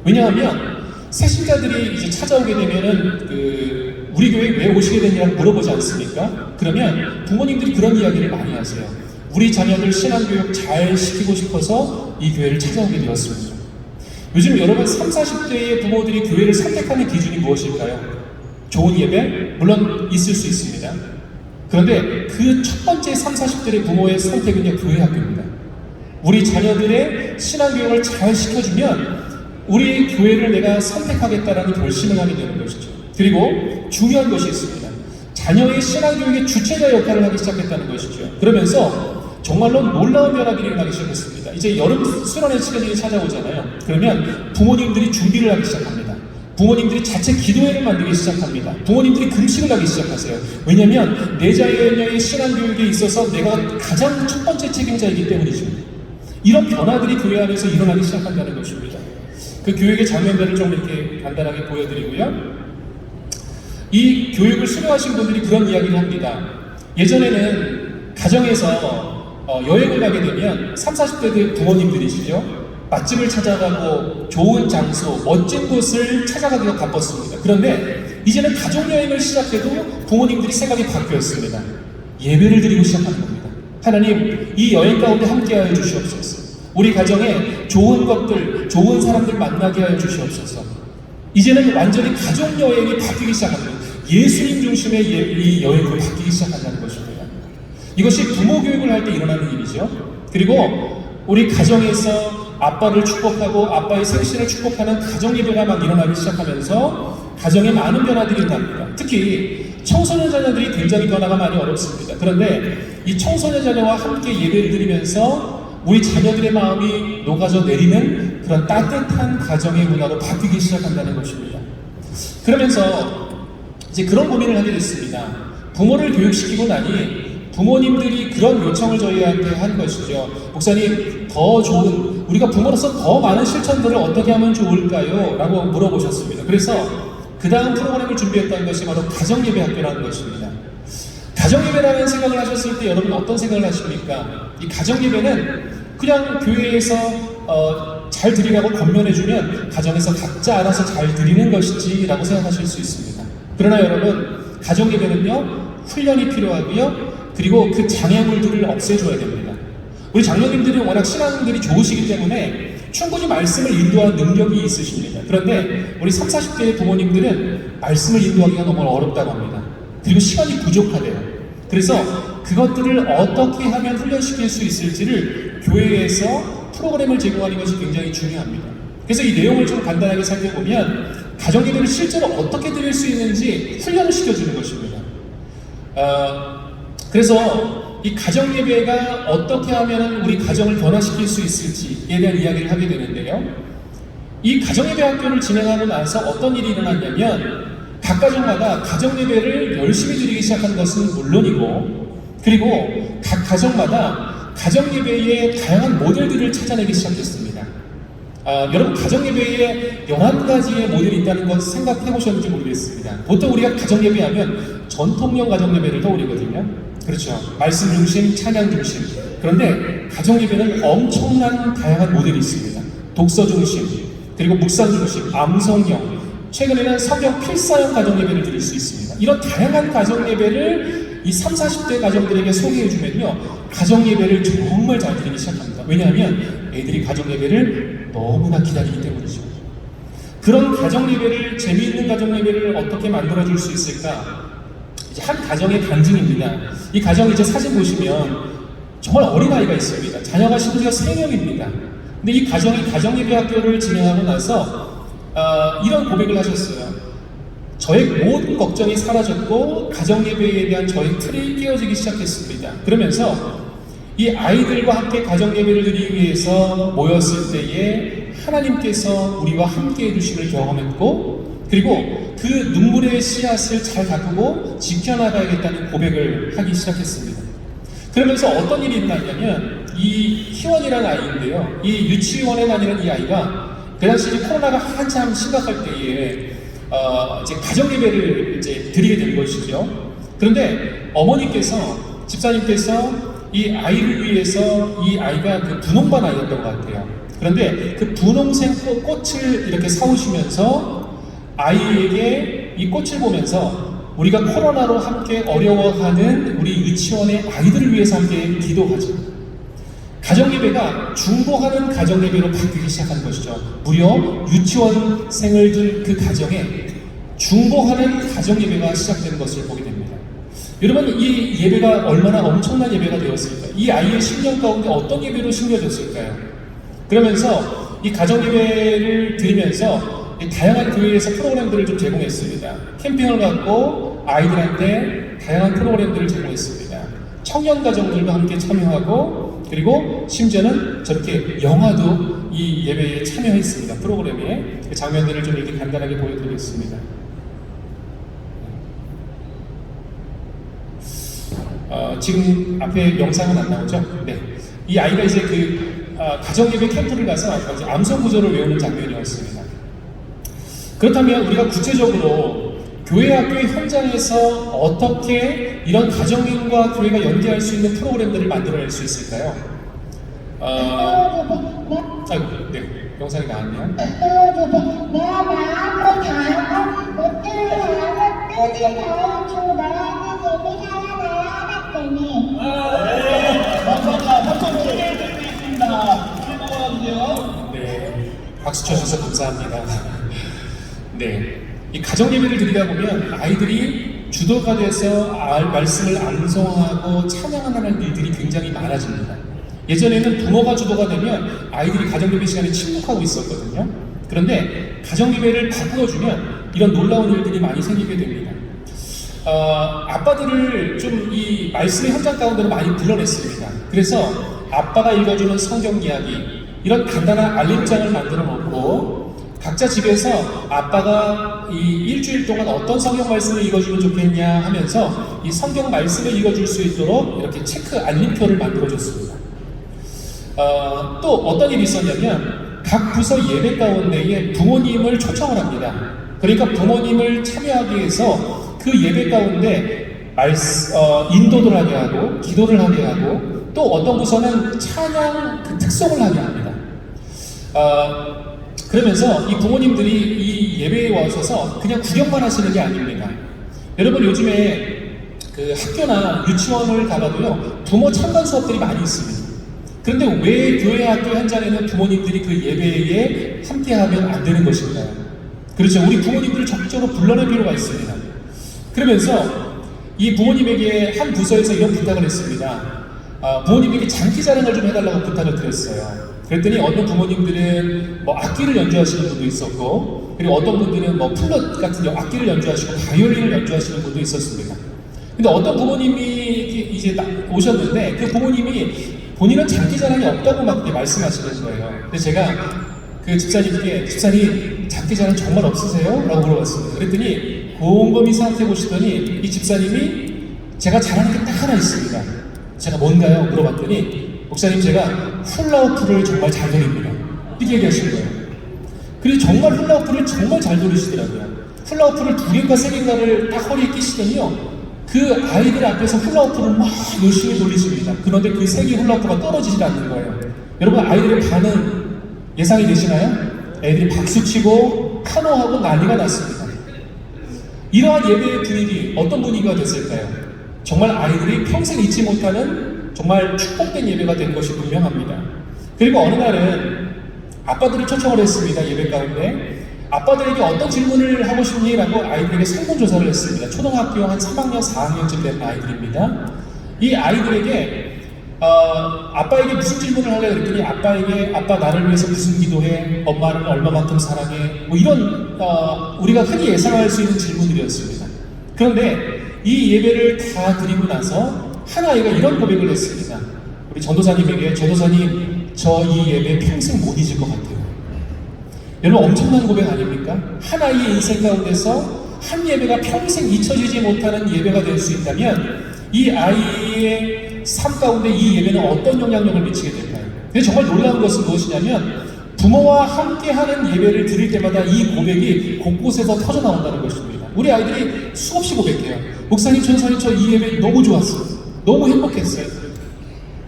S3: 왜냐하면 새신자들이 이제 찾아오게 되면은 우리 교회에 왜 오시게 됐냐고 물어보지 않습니까? 그러면 부모님들이 그런 이야기를 많이 하세요. 우리 자녀들 신앙교육 잘 시키고 싶어서 이 교회를 찾아오게 되었습니다. 요즘 여러분 30, 40대의 부모들이 교회를 선택하는 기준이 무엇일까요? 좋은 예배? 물론 있을 수 있습니다. 그런데 그 첫 번째 30, 40대의 부모의 선택은요, 교회 학교입니다. 우리 자녀들의 신앙교육을 잘 시켜주면 우리 교회를 내가 선택하겠다라는 결심을 하게 되는 것이죠. 그리고 중요한 것이 있습니다. 자녀의 신앙교육의 주체자 역할을 하기 시작했다는 것이죠. 그러면서 정말로 놀라운 변화들이 일어나기 시작했습니다. 이제 여름 수련회 시간이 찾아오잖아요. 그러면 부모님들이 준비를 하기 시작합니다. 부모님들이 자체 기도회를 만들기 시작합니다. 부모님들이 금식을 하기 시작하세요. 왜냐하면 내 자녀의 신앙교육에 있어서 내가 가장 첫 번째 책임자이기 때문이죠. 이런 변화들이 교회 안에서 일어나기 시작한다는 것입니다. 그 교육의 장면들을 좀 이렇게 간단하게 보여드리고요. 이 교육을 수료하신 분들이 그런 이야기를 합니다. 예전에는 가정에서 여행을 가게 되면 30, 40대의 부모님들이시죠. 맛집을 찾아가고 좋은 장소, 멋진 곳을 찾아가기가 바빴습니다. 그런데 이제는 가족여행을 시작해도 부모님들이 생각이 바뀌었습니다. 예배를 드리고 시작하는 겁니다. 하나님, 이 여행 가운데 함께하여 주시옵소서. 우리 가정에 좋은 것들, 좋은 사람들 만나게 하여 주시옵소서. 이제는 완전히 가족 여행이 바뀌기 시작합니다. 예수님 중심의 이 여행으로 바뀌기 시작한다는 것입니다. 이것이 부모 교육을 할 때 일어나는 일이죠. 그리고 우리 가정에서 아빠를 축복하고 아빠의 생신을 축복하는 가정 예배가 막 일어나기 시작하면서 가정에 많은 변화들이 일어납니다. 특히 청소년 자녀들이 굉장히 변화가 많이 어렵습니다. 그런데 이 청소년 자녀와 함께 예배를 드리면서 우리 자녀들의 마음이 녹아져 내리는 그런 따뜻한 가정의 문화로 바뀌기 시작한다는 것입니다. 그러면서 이제 그런 고민을 하게 됐습니다. 부모를 교육시키고 나니 부모님들이 그런 요청을 저희한테 한 것이죠. 목사님, 더 좋은, 우리가 부모로서 더 많은 실천들을 어떻게 하면 좋을까요? 라고 물어보셨습니다. 그래서 그 다음 프로그램을 준비했던 것이 바로 가정예배학교라는 것입니다. 가정예배라는 생각을 하셨을 때 여러분 어떤 생각을 하십니까? 이 가정예배는 그냥 교회에서 잘 드리라고 권면해주면 가정에서 각자 알아서 잘 드리는 것이지 라고 생각하실 수 있습니다. 그러나 여러분, 가정예배는요, 훈련이 필요하고요, 그리고 그 장애물들을 없애줘야 됩니다. 우리 장로님들이 워낙 신앙들이 좋으시기 때문에 충분히 말씀을 인도할 능력이 있으십니다. 그런데 우리 30, 40대의 부모님들은 말씀을 인도하기가 너무 어렵다고 합니다. 그리고 시간이 부족하대요. 그래서 그것들을 어떻게 하면 훈련시킬 수 있을지를 교회에서 프로그램을 제공하는 것이 굉장히 중요합니다. 그래서 이 내용을 좀 간단하게 살펴보면 가정예배를 실제로 어떻게 드릴 수 있는지 훈련을 시켜주는 것입니다. 그래서 이 가정예배가 어떻게 하면 우리 가정을 변화시킬 수 있을지에 대한 이야기를 하게 되는데요. 이 가정예배 학교를 진행하고 나서 어떤 일이 일어났냐면 각 가정마다 가정예배를 열심히 드리기 시작한 것은 물론이고, 그리고 각 가정마다 가정예배의 다양한 모델들을 찾아내기 시작했습니다. 여러분, 가정예배에 11가지의 모델이 있다는 것 생각해 보셨는지 모르겠습니다. 보통 우리가 가정예배하면 전통령 가정예배를 떠올리거든요. 그렇죠. 말씀 중심, 찬양 중심. 그런데 가정예배는 엄청난 다양한 모델이 있습니다. 독서 중심, 그리고 묵상 중심, 암송형, 최근에는 성경 필사형 가정예배를 드릴 수 있습니다. 이런 다양한 가정예배를 이 30, 40대 가정들에게 소개해주면요, 가정예배를 정말 잘 드리기 시작합니다. 왜냐하면 애들이 가정예배를 너무나 기다리기 때문이죠. 그런 가정예배를, 재미있는 가정예배를 어떻게 만들어줄 수 있을까? 이제 한 가정의 간증입니다. 이 가정 이제 사진 보시면 정말 어린아이가 있습니다. 자녀가 심지어 3명입니다. 근데 이 가정이 가정예배 학교를 진행하고 나서 이런 고백을 하셨어요. 저의 모든 걱정이 사라졌고 가정예배에 대한 저의 틀이 깨어지기 시작했습니다. 그러면서 이 아이들과 함께 가정예배를 드리기 위해서 모였을 때에 하나님께서 우리와 함께 해주심을 경험했고, 그리고 그 눈물의 씨앗을 잘 가꾸고 지켜나가야겠다는 고백을 하기 시작했습니다. 그러면서 어떤 일이 일어났냐면, 이 희원이라는 아이인데요, 이 유치원에 다니는 이 아이가 그 당시 이제 코로나가 한참 심각할 때에 이제 가정예배를 이제 드리게 된 것이죠. 그런데 어머니께서, 집사님께서 이 아이를 위해서, 이 아이가 그 분홍반 아이였던 것 같아요. 그런데 그 분홍색 꽃을 이렇게 사오시면서 아이에게 이 꽃을 보면서 우리가 코로나로 함께 어려워하는 우리 유치원의 아이들을 위해서 함께 기도하자. 가정예배가 중보하는 가정예배로 바뀌기 시작한 것이죠. 무려 유치원생을 둔 그 가정에 중보하는 가정예배가 시작된 것을 보게 됩니다. 여러분, 이 예배가 얼마나 엄청난 예배가 되었을까요? 이 아이의 심령 가운데 어떤 예배로 심겨졌을까요? 그러면서 이 가정예배를 드리면서 다양한 교회에서 프로그램들을 좀 제공했습니다. 캠핑을 갖고 아이들한테 다양한 프로그램들을 제공했습니다. 청년 가정들과 함께 참여하고, 그리고 심지어는 저렇게 영화도 이 예배에 참여했습니다. 프로그램에. 그 장면들을 좀 이렇게 간단하게 보여드리겠습니다. 지금 앞에 영상은 안 나오죠? 네. 이 아이가 이제 가정예배 캠프를 가서 이제 암송 구절을 외우는 장면이었습니다. 그렇다면 우리가 구체적으로 교회 학교의 현장에서 어떻게 이런 가정과 교회가 연계할 수 있는 프로그램들을 만들어낼 수 있을까요? 아이고, 네, 영상이 나왔네요. 네, 박수 쳐주셔서 감사합니다. 네, 이 가정 예배를 드리다 보면 아이들이 주도가 돼서 말씀을 암송하고 찬양하는 일들이 굉장히 많아집니다. 예전에는 부모가 주도가 되면 아이들이 가정 예배 시간에 침묵하고 있었거든요. 그런데 가정 예배를 바꾸어주면 이런 놀라운 일들이 많이 생기게 됩니다. 아빠들을 좀 이 말씀의 현장 가운데로 많이 불러냈습니다. 그래서 아빠가 읽어주는 성경 이야기, 이런 간단한 알림장을 만들어 놓고 각자 집에서 아빠가 이 일주일 동안 어떤 성경 말씀을 읽어주면 좋겠냐 하면서 이 성경 말씀을 읽어줄 수 있도록 이렇게 체크 알림표를 만들어줬습니다. 또 어떤 일이 있었냐면 각 부서 예배 가운데에 부모님을 초청을 합니다. 그러니까 부모님을 참여하기 위해서 그 예배 가운데 인도를 하게 하고 기도를 하게 하고 또 어떤 부서는 찬양 그 특송을 하게 합니다. 그러면서 이 부모님들이 이 예배에 와셔서 그냥 구경만 하시는 게 아닙니다. 여러분 요즘에 그 학교나 유치원을 가봐도요 부모 참관 수업들이 많이 있습니다. 그런데 왜 교회 학교 현장에는 부모님들이 그 예배에 함께하면 안 되는 것인가요? 그렇죠. 우리 부모님들을 적극적으로 불러낼 필요가 있습니다. 그러면서 이 부모님에게 한 부서에서 이런 부탁을 했습니다. 부모님에게 장기 자랑을 좀 해달라고 부탁을 드렸어요. 그랬더니 어떤 부모님들은 뭐 악기를 연주하시는 분도 있었고, 그리고 어떤 분들은 뭐 플룻 같은 악기를 연주하시고 바이올린을 연주하시는 분도 있었습니다. 근데 어떤 부모님이 이제 오셨는데 그 부모님이 본인은 장기 자랑이 없다고 막 말씀하시는 거예요. 그래서 제가 그 집사님께 집사님 장기 자랑 정말 없으세요? 라고 물어봤습니다. 그랬더니 곰곰이 생각해 보시더니 이 집사님이 제가 잘하는 게 딱 하나 있습니다. 제가 뭔가요? 물어봤더니 목사님 제가 훌라후프를 정말 잘 돌립니다. 이렇게 얘기하신 거예요. 그리고 정말 훌라후프를 정말 잘 돌리시더라고요. 훌라후프를 2개인가 3개인가를 딱 허리에 끼시더니요 그 아이들 앞에서 훌라후프를 막 열심히 돌리십니다. 그런데 그 3개 훌라후프가 떨어지지 않는 거예요. 여러분 아이들의 반응 예상이 되시나요? 애들이 박수치고 환호하고 난리가 났습니다. 이러한 예배의 분위기 어떤 분위기가 됐을까요? 정말 아이들이 평생 잊지 못하는 정말 축복된 예배가 된 것이 분명합니다. 그리고 어느 날은 아빠들을 초청을 했습니다. 예배 가운데 아빠들에게 어떤 질문을 하고 싶니? 라고 아이들에게 설문조사를 했습니다. 초등학교 한 3학년, 4학년쯤 된 아이들입니다. 이 아이들에게 아빠에게 무슨 질문을 하려고 그랬더니 아빠 나를 위해서 무슨 기도해? 엄마는 얼마만큼 사랑해? 뭐 이런 우리가 흔히 예상할 수 있는 질문들이었습니다. 그런데 이 예배를 다 드리고 나서 한 아이가 이런 고백을 했습니다. 우리 전도사님에게 전도사님 저 이 예배 평생 못 잊을 것 같아요. 여러분 엄청난 고백 아닙니까? 한 아이의 인생 가운데서 한 예배가 평생 잊혀지지 못하는 예배가 될 수 있다면 이 아이의 삶 가운데 이 예배는 어떤 영향력을 미치게 될까요? 근데 정말 놀라운 것은 무엇이냐면 부모와 함께하는 예배를 드릴 때마다 이 고백이 곳곳에서 터져나온다는 것입니다. 우리 아이들이 수없이 고백해요. 목사님, 전사님 저 이 예배 너무 좋았어요. 너무 행복했어요.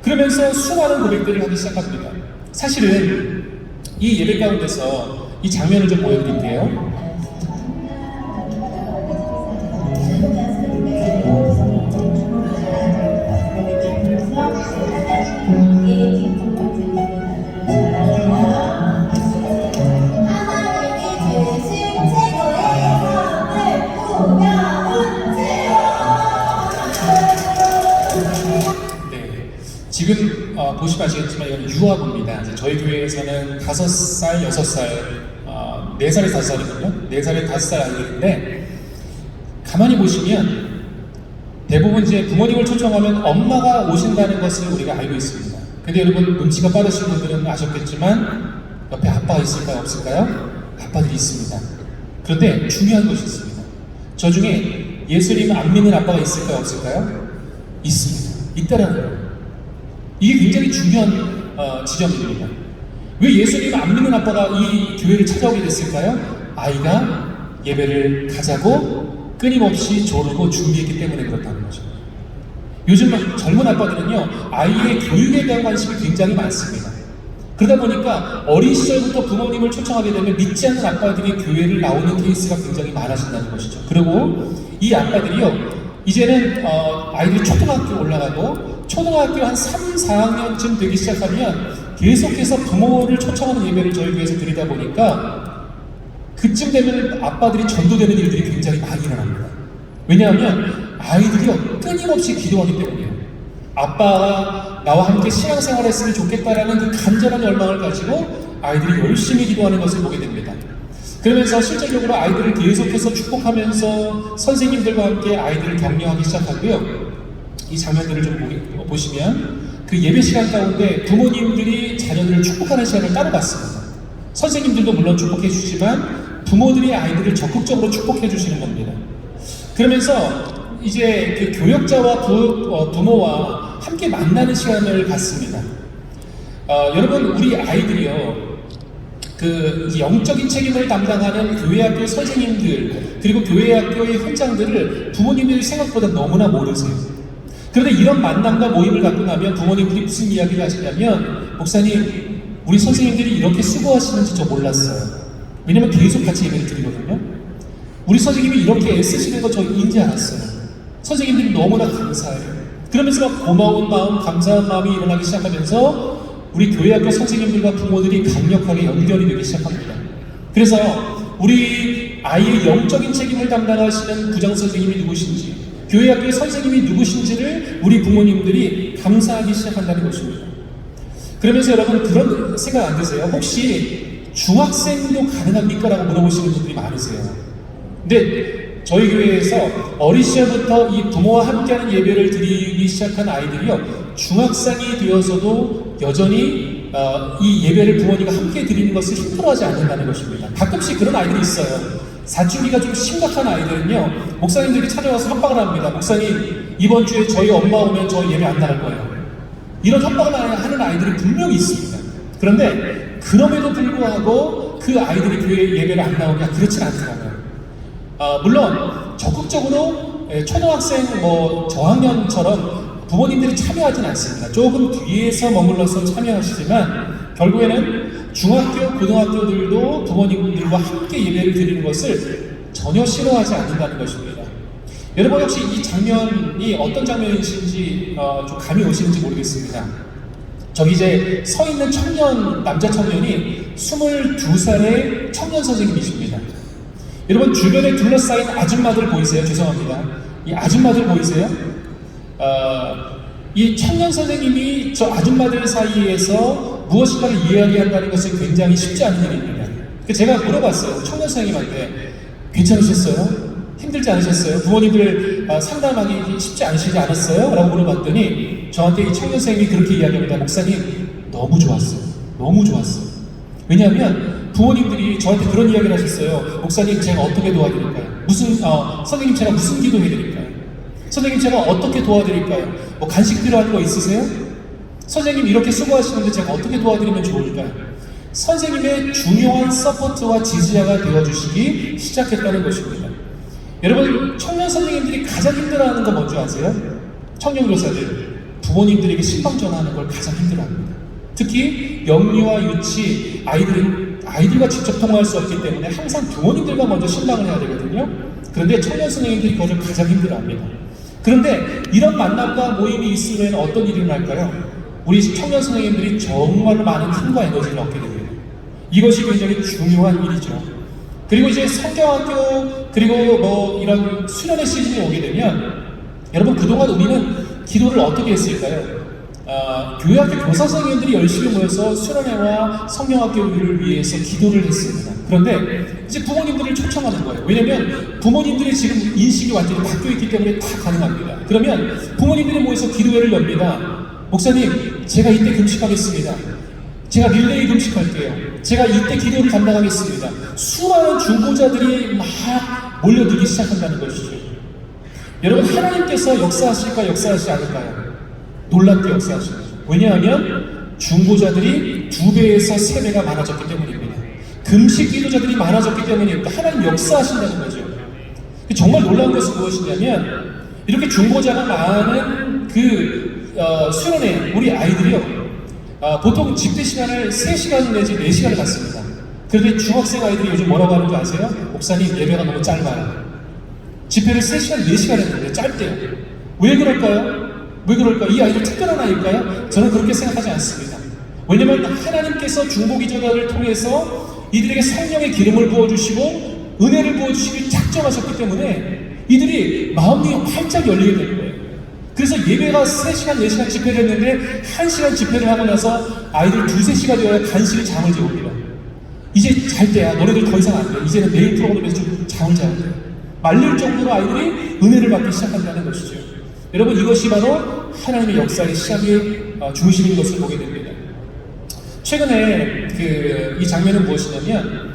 S3: 그러면서 수많은 고백들을 하기 시작합니다. 사실은 이 예배 가운데서 이 장면을 좀 보여드릴게요. 지금 보시면 아시겠지만 이건 유아부입니다. 저희 교회에서는 5살, 6살, 4살에 5살이거든요. 4살에 5살 아이들인데 가만히 보시면 대부분 이제 부모님을 초청하면 엄마가 오신다는 것을 우리가 알고 있습니다. 근데 여러분 눈치가 빠르신 분들은 아셨겠지만 옆에 아빠가 있을까요? 없을까요? 아빠들이 있습니다. 그런데 중요한 것이 있습니다. 저 중에 예수님 안 믿는 아빠가 있을까요? 없을까요? 있습니다. 있다라는 거예요. 이게 굉장히 중요한 지점입니다. 왜 예수님 안 믿는 아빠가 이 교회를 찾아오게 됐을까요? 아이가 예배를 가자고 끊임없이 조르고 준비했기 때문에 그렇다는 거죠. 요즘 젊은 아빠들은요 아이의 교육에 대한 관심이 굉장히 많습니다. 그러다 보니까 어린 시절부터 부모님을 초청하게 되면 믿지 않는 아빠들이 교회를 나오는 케이스가 굉장히 많아진다는 것이죠. 그리고 이 아빠들이요 이제는 아이들이 초등학교 올라가고 초등학교 한 3, 4학년쯤 되기 시작하면 계속해서 부모를 초청하는 예배를 저희 교회에서 드리다 보니까 그쯤 되면 아빠들이 전도되는 일들이 굉장히 많이 일어납니다. 왜냐하면 아이들이 끊임없이 기도하기 때문이에요. 아빠가 나와 함께 신앙생활을 했으면 좋겠다라는 그 간절한 열망을 가지고 아이들이 열심히 기도하는 것을 보게 됩니다. 그러면서 실질적으로 아이들을 계속해서 축복하면서 선생님들과 함께 아이들을 격려하기 시작하고요. 이 장면들을 좀 보시면 그 예배 시간 가운데 부모님들이 자녀들을 축복하는 시간을 따로 갖습니다. 선생님들도 물론 축복해 주시지만 부모들이 아이들을 적극적으로 축복해 주시는 겁니다. 그러면서 이제 그 교역자와 부모와 함께 만나는 시간을 갖습니다. 여러분, 우리 아이들이요, 그 영적인 책임을 담당하는 교회학교 선생님들 그리고 교회학교의 현장들을 부모님들이 생각보다 너무나 모르세요. 그런데 이런 만남과 모임을 갖고 나면 부모님들이 무슨 이야기를 하시냐면, 목사님, 우리 선생님들이 이렇게 수고하시는지 저 몰랐어요. 왜냐면 계속 같이 예배를 드리거든요. 우리 선생님이 이렇게 애쓰시는 거 저 인지 않았어요. 선생님들이 너무나 감사해요. 그러면서 막 고마운 마음, 감사한 마음이 일어나기 시작하면서 우리 교회학교 선생님들과 부모들이 강력하게 연결이 되기 시작합니다. 그래서 우리 아이의 영적인 책임을 담당하시는 부장선생님이 누구신지, 교회학교의 선생님이 누구신지를 우리 부모님들이 감사하기 시작한다는 것입니다. 그러면서 여러분, 그런 생각 안 드세요? 혹시 중학생도 가능합니까? 라고 물어보시는 분들이 많으세요. 근데 저희 교회에서 어린 시절부터 이 부모와 함께하는 예배를 드리기 시작한 아이들이요, 중학생이 되어서도 여전히 이 예배를 부모님과 함께 드리는 것을 힘들어하지 않는다는 것입니다. 가끔씩 그런 아이들이 있어요. 사춘기가 좀 심각한 아이들은요, 목사님들이 찾아와서 협박을 합니다. 목사님, 이번 주에 저희 엄마 오면 저 예배 안 나갈 거예요. 이런 협박을 하는 아이들이 분명히 있습니다. 그런데 그럼에도 불구하고 그 아이들이 교회 예배를 안 나오냐? 그렇진 않더라고요. 물론 적극적으로 초등학생 저학년처럼 부모님들이 참여하진 않습니다. 조금 뒤에서 머물러서 참여하시지만 결국에는 중학교, 고등학교들도 부모님들과 함께 예배를 드리는 것을 전혀 싫어하지 않는다는 것입니다. 여러분, 혹시 이 장면이 어떤 장면이신지 좀 감이 오시는지 모르겠습니다. 저기 이제 서 있는 남자 청년이 22살의 청년 선생님이십니다. 여러분, 주변에 둘러싸인 아줌마들 보이세요? 죄송합니다. 이 아줌마들 보이세요? 이 청년 선생님이 저 아줌마들 사이에서 무엇인가를 이야기한다는 것은 굉장히 쉽지 않은 일입니다. 제가 물어봤어요. 청년 선생님한테, 괜찮으셨어요? 힘들지 않으셨어요? 부모님들 상담하기 쉽지 않으시지 않았어요? 라고 물어봤더니 저한테 이 청년 선생님이 그렇게 이야기합니다. 목사님, 너무 좋았어요. 너무 좋았어요. 왜냐하면 부모님들이 저한테 그런 이야기를 하셨어요. 목사님, 제가 어떻게 도와드릴까요? 선생님, 제가 무슨 기도해드릴까요? 선생님, 제가 어떻게 도와드릴까요? 뭐 간식 필요한 거 있으세요? 선생님, 이렇게 수고하시는데 제가 어떻게 도와드리면 좋을까요? 선생님의 중요한 서포트와 지지자가 되어주시기 시작했다는 것입니다. 여러분, 청년 선생님들이 가장 힘들어하는 거 뭔지 아세요? 청년 교사들, 부모님들에게 신방 전하는 걸 가장 힘들어합니다. 특히 영유아 유치 아이들과 직접 통화할 수 없기 때문에 항상 부모님들과 먼저 신방을 해야 되거든요. 그런데 청년 선생님들이 그것을 가장 힘들어합니다. 그런데 이런 만남과 모임이 있으면 어떤 일이 일어날까요? 우리 청년 선생님들이 정말 많은 힘과 에너지를 얻게 됩니다. 이것이 굉장히 중요한 일이죠. 그리고 이제 성경학교 그리고 이런 수련회 시즌이 오게 되면 여러분, 그동안 우리는 기도를 어떻게 했을까요? 교회학교 교사 선생님들이 열심히 모여서 수련회와 성경학교를 위해서 기도를 했습니다. 그런데 이제 부모님들을 초청하는 거예요. 왜냐면 부모님들이 지금 인식이 완전히 바뀌어 있기 때문에 다 가능합니다. 그러면 부모님들이 모여서 기도회를 엽니다. 목사님, 제가 이때 금식하겠습니다. 제가 릴레이 금식할게요. 제가 이때 기도를 담당하겠습니다. 수많은 중보자들이 막 몰려들기 시작한다는 것이죠. 여러분, 하나님께서 역사하실까 역사하시지 않을까요? 놀랍게 역사하시죠. 왜냐하면 중보자들이 2배에서 3배가 많아졌기 때문입니다. 금식 기도자들이 많아졌기 때문입니다. 하나님 역사하신다는 거죠. 정말 놀라운 것은 무엇이냐면, 이렇게 중보자가 많은 수련회 우리 아이들이요, 보통 집회 시간을 3시간 내지 4시간을 갖습니다. 그런데 중학생 아이들이 요즘 뭐라고 하는 줄 아세요? 목사님, 예배가 너무 짧아요. 집회를 3시간, 4시간 했는데 짧대요. 왜 그럴까요? 왜 그럴까요? 이 아이들 특별한 아이일까요? 저는 그렇게 생각하지 않습니다. 왜냐면 하나님께서 중보기도자를 통해서 이들에게 성령의 기름을 부어주시고 은혜를 부어주시기 작정하셨기 때문에 이들이 마음이 활짝 열리게 된 거예요. 그래서 예배가 3시간, 4시간 집회를 했는데 1시간 집회를 하고 나서 아이들 2, 3시가 되어야 간신히 잠을 재웁니다. 이제 잘 때야. 너네들 더 이상 안 돼. 이제는 메인 프로그램에서 좀 잠을 자야 돼. 말릴 정도로 아이들이 은혜를 받기 시작한다는 것이죠. 여러분, 이것이 바로 하나님의 역사의 시작의 중심인 것을 보게 됩니다. 최근에 이 장면은 무엇이냐면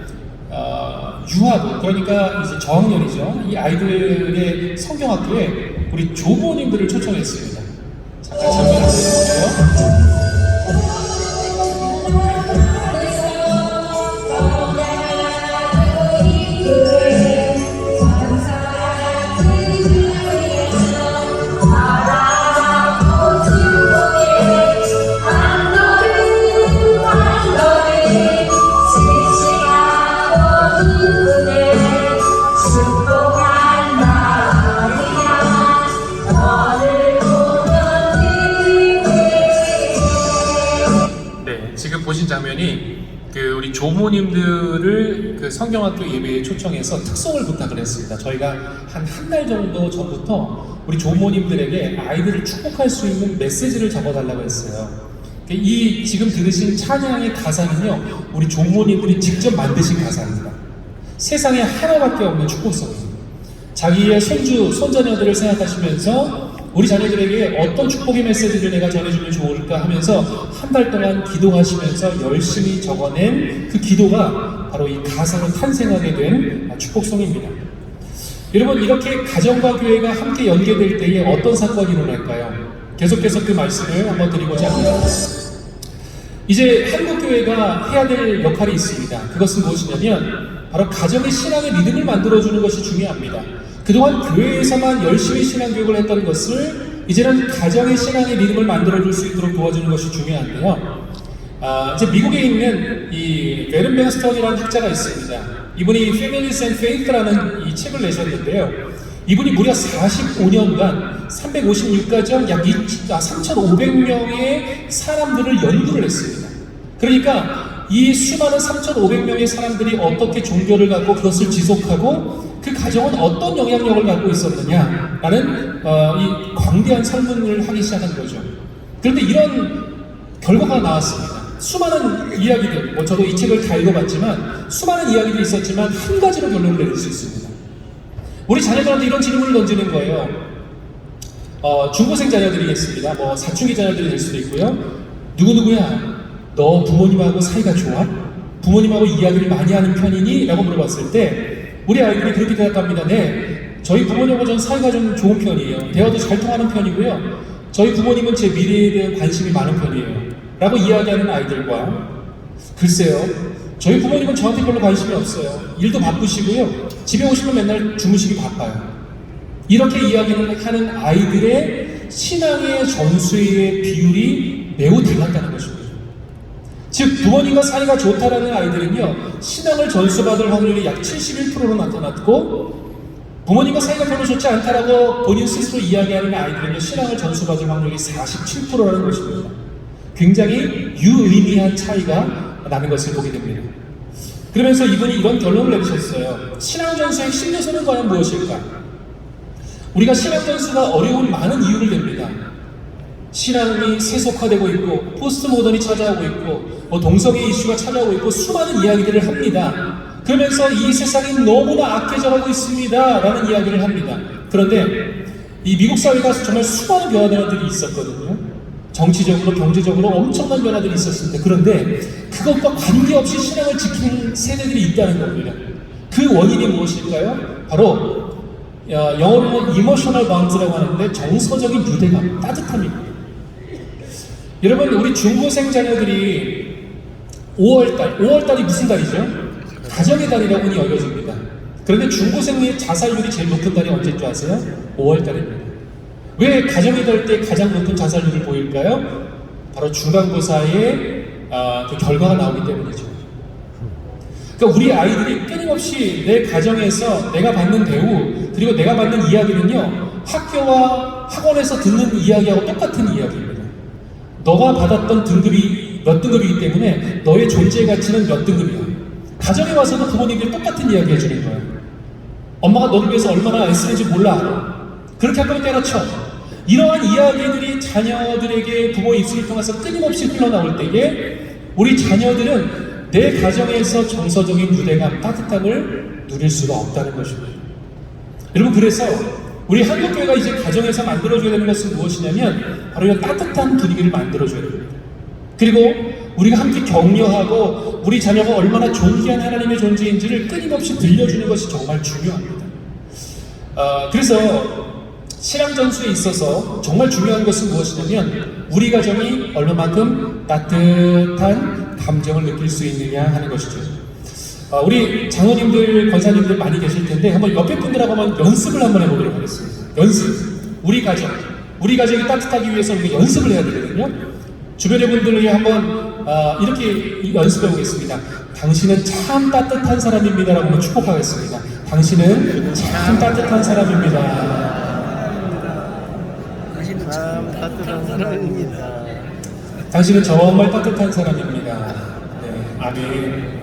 S3: 유아부, 그러니까 이제 저학년이죠. 이 아이들의 성경학교에 우리 조모님들을 초청했습니다. 잠깐 장면 보여주세요. 지금 보신 장면이 우리 조모님들을 성경학교 예배에 초청해서 특송을 부탁을 했습니다. 저희가 한 달 정도 전부터 우리 조모님들에게 아이들을 축복할 수 있는 메시지를 적어달라고 했어요. 이 지금 들으신 찬양의 가사는요, 우리 조모님들이 직접 만드신 가사입니다. 세상에 하나밖에 없는 축복성입니다. 자기의 손자녀들을 생각하시면서 우리 자녀들에게 어떤 축복의 메시지를 내가 전해주면 좋을까 하면서 한 달 동안 기도하시면서 열심히 적어낸 그 기도가 바로 이 가사로 탄생하게 된 축복송입니다. 여러분, 이렇게 가정과 교회가 함께 연계될 때에 어떤 사건이 일어날까요? 계속해서 그 말씀을 한번 드리고자 합니다. 이제 한국교회가 해야 될 역할이 있습니다. 그것은 무엇이냐면 바로 가정의 신앙의 리듬을 만들어주는 것이 중요합니다. 그동안 교회에서만 열심히 신앙교육을 했던 것을 이제는 가정의 신앙의 리듬을 만들어줄 수 있도록 도와주는 것이 중요한데요. 이제 미국에 있는 이 베른베어스턴이라는 학자가 있습니다. 이분이 Families and Faith라는 이 책을 내셨는데요. 이분이 무려 45년간 356가정 약 3,500명의 사람들을 연구를 했습니다. 그러니까 이 수많은 3,500명의 사람들이 어떻게 종교를 갖고 그것을 지속하고 그 가정은 어떤 영향력을 갖고 있었느냐라는 이 광대한 설문을 하기 시작한 거죠. 그런데 이런 결과가 나왔습니다. 수많은 이야기들, 저도 이 책을 다 읽어봤지만 수많은 이야기들이 있었지만 한 가지로 결론을 내릴 수 있습니다. 우리 자녀들한테 이런 질문을 던지는 거예요. 중고생 자녀들이겠습니다. 사춘기 자녀들이 될 수도 있고요. 누구누구야, 너 부모님하고 사이가 좋아? 부모님하고 이야기를 많이 하는 편이니? 라고 물어봤을 때 우리 아이들이 그렇게 대답합니다. 네, 저희 부모님하고 전 사이가 좀 좋은 편이에요. 대화도 잘 통하는 편이고요. 저희 부모님은 제 미래에 대한 관심이 많은 편이에요. 라고 이야기하는 아이들과, 글쎄요, 저희 부모님은 저한테 별로 관심이 없어요. 일도 바쁘시고요. 집에 오시면 맨날 주무시기 바빠요. 이렇게 이야기를 하는 아이들의 신앙의 점수의 비율이 매우 달랐다는 것입니다. 즉, 부모님과 사이가 좋다라는 아이들은요, 신앙을 전수받을 확률이 약 71%로 나타났고, 부모님과 사이가 별로 좋지 않다라고 본인 스스로 이야기하는 아이들은요, 신앙을 전수받을 확률이 47%라는 것입니다. 굉장히 유의미한 차이가 나는 것을 보게 됩니다. 그러면서 이분이 이런 결론을 내리셨어요. 신앙전수의 신요소는 과연 무엇일까? 우리가 신앙전수가 어려운 많은 이유를 댑니다. 신앙이 세속화되고 있고, 포스트 모던이 찾아오고 있고, 동성애 이슈가 찾아오고 있고, 수많은 이야기들을 합니다. 그러면서 이 세상이 너무나 악해져가고 있습니다 라는 이야기를 합니다. 그런데 이 미국 사회가 정말 수많은 변화들이 있었거든요. 정치적으로, 경제적으로 엄청난 변화들이 있었습니다. 그런데 그것과 관계없이 신앙을 지키는 세대들이 있다는 겁니다. 그 원인이 무엇일까요? 바로 영어로는 이모셔널 바운드라고 하는데 정서적인 유대감, 따뜻함입니다. 여러분, 우리 중고생 자녀들이 5월달이 무슨 달이죠? 가정의 달이라고 흔히 여겨집니다. 그런데 중고생의 자살률이 제일 높은 달이 언제인 줄 아세요? 5월달입니다. 왜 가정의 달 때 가장 높은 자살률을 보일까요? 바로 중간고사의 그 결과가 나오기 때문이죠. 그러니까 우리 아이들이 끊임없이 내 가정에서 내가 받는 대우, 그리고 내가 받는 이야기는요, 학교와 학원에서 듣는 이야기하고 똑같은 이야기입니다. 너가 받았던 등급이 몇 등급이기 때문에 너의 존재 가치는 몇 등급이야. 가정에 와서도 부모님들이 똑같은 이야기 해주는 거예요. 엄마가 너를 위해서 얼마나 애쓰는지 몰라. 그렇게 할 거면 때려쳐. 이러한 이야기들이 자녀들에게 부모의 입술을 통해서 끊임없이 흘러나올 때에 우리 자녀들은 내 가정에서 정서적인 유대감, 따뜻함을 누릴 수가 없다는 것입니다. 여러분, 그래서 우리 한국교회가 이제 가정에서 만들어줘야 되는 것은 무엇이냐면 바로 이런 따뜻한 분위기를 만들어줘야 됩니다. 그리고 우리가 함께 격려하고 우리 자녀가 얼마나 존귀한 하나님의 존재인지를 끊임없이 들려주는 것이 정말 중요합니다. 그래서 신앙전수에 있어서 정말 중요한 것은 무엇이냐면 우리 가정이 얼마만큼 따뜻한 감정을 느낄 수 있느냐 하는 것이죠. 우리 장로님들, 권사님들 많이 계실 텐데 한번 옆에 분들하고 한번 연습을 한번 해보도록 하겠습니다. 연습. 우리 가정이 따뜻하기 위해서 우리가 연습을 해야 되거든요. 주변의 분들에게 한번 이렇게 연습해 보겠습니다. 당신은 참 따뜻한 사람입니다라고 한번 축복하겠습니다. 당신은 참 따뜻한 사람입니다.
S4: 참 따뜻한 사람입니다.
S3: 당신은 정말 따뜻한 사람입니다. 네, 아멘.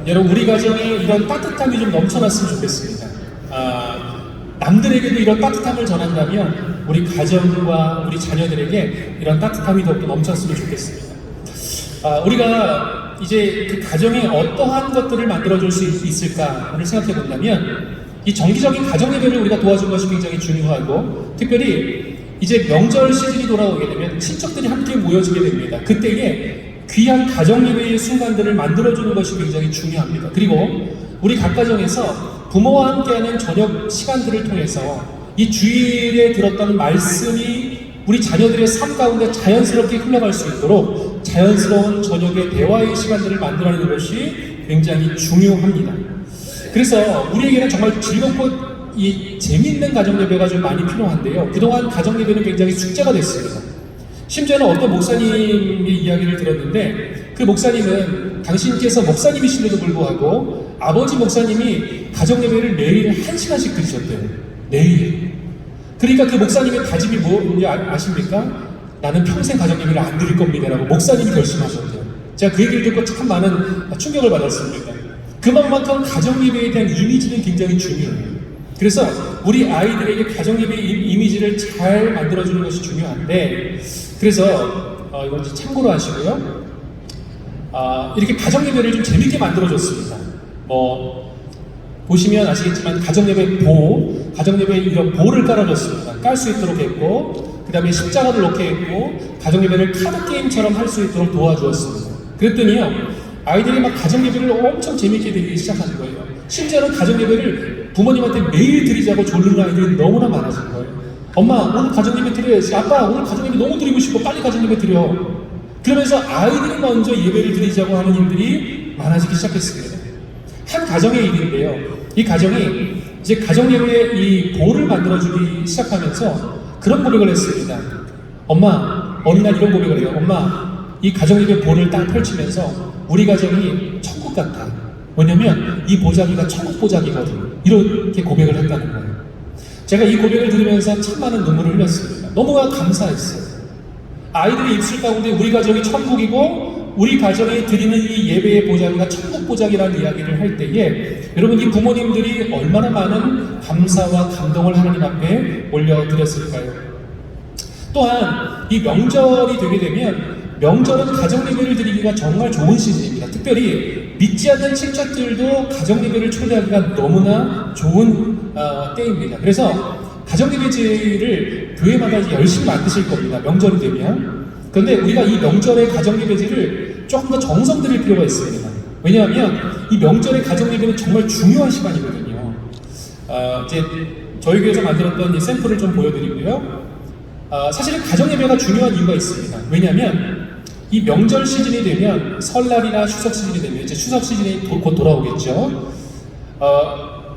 S3: 여러분, 우리 가정에 이런 따뜻함이 좀 넘쳐났으면 좋겠습니다. 남들에게도 이런 따뜻함을 전한다면 우리 가정과 우리 자녀들에게 이런 따뜻함이 더욱더 넘쳤으면 좋겠습니다. 우리가 이제 그 가정에 어떠한 것들을 만들어줄 수 있을까를 생각해 본다면 이 정기적인 가정 예배를 우리가 도와준 것이 굉장히 중요하고, 특별히 이제 명절 시즌이 돌아오게 되면 친척들이 함께 모여지게 됩니다. 그때에 귀한 가정 예배의 순간들을 만들어주는 것이 굉장히 중요합니다. 그리고 우리 각 가정에서 부모와 함께하는 저녁 시간들을 통해서 이 주일에 들었던 말씀이 우리 자녀들의 삶 가운데 자연스럽게 흘러갈 수 있도록 자연스러운 저녁의 대화의 시간들을 만들어내는 것이 굉장히 중요합니다. 그래서 우리에게는 정말 즐겁고 이 재미있는 가정 예배가 좀 많이 필요한데요. 그동안 가정 예배는 굉장히 숙제가 됐습니다. 심지어는 어떤 목사님의 이야기를 들었는데 그 목사님은 당신께서 목사님이신데도 불구하고 아버지 목사님이 가정 예배를 매일 1시간씩 드리셨대요. 매일. 그러니까 그 목사님의 다짐이 뭔지 아십니까? 나는 평생 가정 예배를 안 드릴 겁니다 라고 목사님이 결심하셨대요. 제가 그 얘기를 듣고 참 많은 충격을 받았습니다. 그만큼 가정 예배에 대한 이미지는 굉장히 중요해요. 그래서 우리 아이들에게 가정 예배의 이미지를 잘 만들어주는 것이 중요한데, 그래서 이건 참고로 하시고요. 이렇게 가정 예배를 좀 재밌게 만들어줬습니다. 보시면 아시겠지만 가정 예배 가정 예배에 이런 보를 깔아줬습니다. 깔 수 있도록 했고, 그 다음에 십자가를 놓게 했고, 가정 예배를 카드 게임처럼 할 수 있도록 도와주었습니다. 그랬더니요, 아이들이 막 가정 예배를 엄청 재밌게 드리기 시작하는 거예요. 심지어는 가정 예배를 부모님한테 매일 드리자고 졸는 아이들이 너무나 많아진 거예요. 엄마, 오늘 가정 예배 드려야지. 아빠, 오늘 가정 예배 너무 드리고 싶어. 빨리 가정 예배 드려. 그러면서 아이들이 먼저 예배를 드리자고 하는 일들이 많아지기 시작했습니다. 한 가정의 일인데요. 이 가정이 이제 가정 예배에 이 보를 만들어주기 시작하면서 그런 고백을 했습니다. 엄마, 어느 날 이런 고백을 해요. 엄마, 이 가정 예배 보를 딱 펼치면서 우리 가정이 천국 같아. 왜냐면 이 보자기가 천국 보자기거든. 이렇게 고백을 했다는 거예요. 제가 이 고백을 들으면서 참 많은 눈물을 흘렸습니다. 너무나 감사했어요. 아이들의 입술 가운데 우리 가정이 천국이고 우리 가정에 드리는 이 예배의 보자기가 천국 보자기라는 이야기를 할 때에 여러분, 이 부모님들이 얼마나 많은 감사와 감동을 하나님 앞에 올려드렸을까요? 또한 이 명절이 되게 되면 명절은 가정 예배를 드리기가 정말 좋은 시즌입니다. 특별히 믿지 않는 친척들도 가정 예배를 초대하기가 너무나 좋은 때입니다. 그래서 가정 예배제를 교회마다 열심히 만드실 겁니다. 명절이 되면. 그런데 우리가 이 명절의 가정 예배제를 조금 더 정성 들일 필요가 있습니다. 왜냐하면 이 명절의 가정 예배는 정말 중요한 시간이거든요. 이제 저희 교회에서 만들었던 이 샘플을 좀 보여드리고요. 사실은 가정 예배가 중요한 이유가 있습니다. 왜냐하면 이 명절 시즌이 되면 설날이나 추석 시즌이 되면 이제 추석 시즌이 곧 돌아오겠죠.